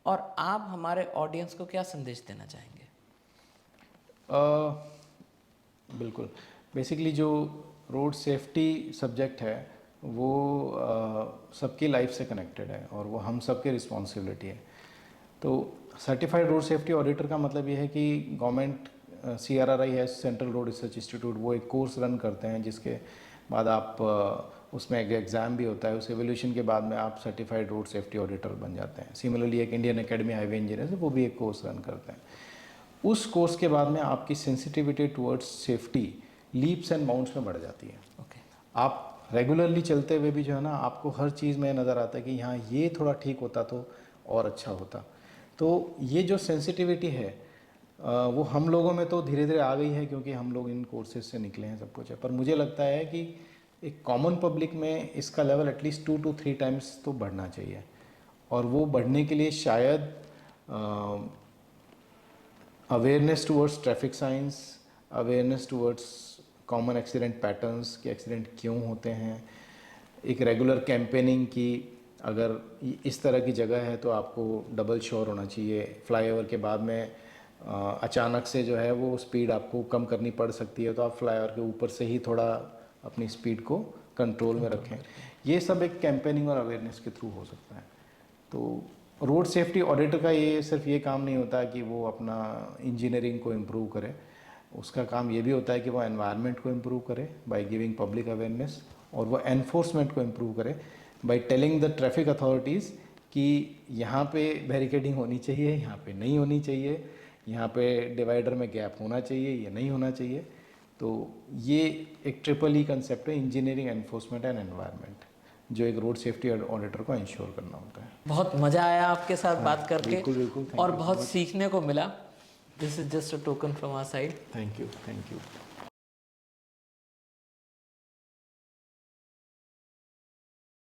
और आप हमारे ऑडियंस को क्या संदेश देना चाहेंगे? बिल्कुल। बेसिकली जो रोड सेफ्टी सब्जेक्ट है वो सबकी लाइफ से कनेक्टेड है और वो हम सबकी रिस्पॉन्सिबिलिटी है। तो सर्टिफाइड रोड सेफ्टी ऑडिटर का मतलब ये है कि गवर्नमेंट CRRI है, सेंट्रल रोड रिसर्च इंस्टीट्यूट, वो एक कोर्स रन करते हैं जिसके बाद आप उसमें एक एग्ज़ाम भी होता है, उस एवोल्यूशन के बाद में आप सर्टिफाइड रोड सेफ्टी ऑडिटर बन जाते हैं। सिमिलरली एक इंडियन एकेडमी हाईवे इंजीनियर्स है, वो भी एक कोर्स रन करते हैं। उस कोर्स के बाद में आपकी sensitivity towards safety leaps and bounds में बढ़ जाती है। ओके। आप रेगुलरली चलते हुए भी जो है ना, आपको हर चीज़ में नज़र आता है कि यहाँ ये थोड़ा ठीक होता तो और अच्छा होता। तो ये जो सेंसिटिविटी है वो हम लोगों में तो धीरे धीरे आ गई है क्योंकि हम लोग इन कोर्सेज से निकले हैं, सब कुछ है। पर मुझे लगता है कि एक कॉमन पब्लिक में इसका लेवल एटलीस्ट 2 to 3 टाइम्स तो बढ़ना चाहिए, और वो बढ़ने के लिए शायद awareness towards traffic science, awareness towards common accident patterns कि एक्सीडेंट क्यों होते हैं, एक रेगुलर कैंपेनिंग की अगर इस तरह की जगह है तो आपको डबल श्योर होना चाहिए। फ्लाईओवर के बाद में अचानक से जो है वो स्पीड आपको कम करनी पड़ सकती है, तो आप फ्लाईओवर के ऊपर से ही थोड़ा अपनी स्पीड को कंट्रोल में रखें। ये सब एक कैंपेनिंग और अवेयरनेस के थ्रू हो सकता है। तो रोड सेफ्टी ऑडिटर का ये सिर्फ ये काम नहीं होता कि वो अपना इंजीनियरिंग को इम्प्रूव करे, उसका काम ये भी होता है कि वो एनवायरनमेंट को इम्प्रूव करे बाय गिविंग पब्लिक अवेयरनेस, और वो एनफोर्समेंट को इम्प्रूव करे by telling the traffic authorities कि यहाँ पे बैरिकेडिंग होनी चाहिए, यहाँ पे नहीं होनी चाहिए, यहाँ पे डिवाइडर में गैप होना चाहिए, ये नहीं होना चाहिए। तो ये एक ट्रिपल कंसेप्ट है, इंजीनियरिंग, एनफोर्समेंट एंड एनवायरनमेंट, जो एक रोड सेफ्टी ऑडिटर को इंश्योर करना होता है। बहुत मज़ा आया आपके साथ बात करके। बिल्कुल बिल्कुल, और बहुत सीखने को मिला। This is just a token from our side. Thank you.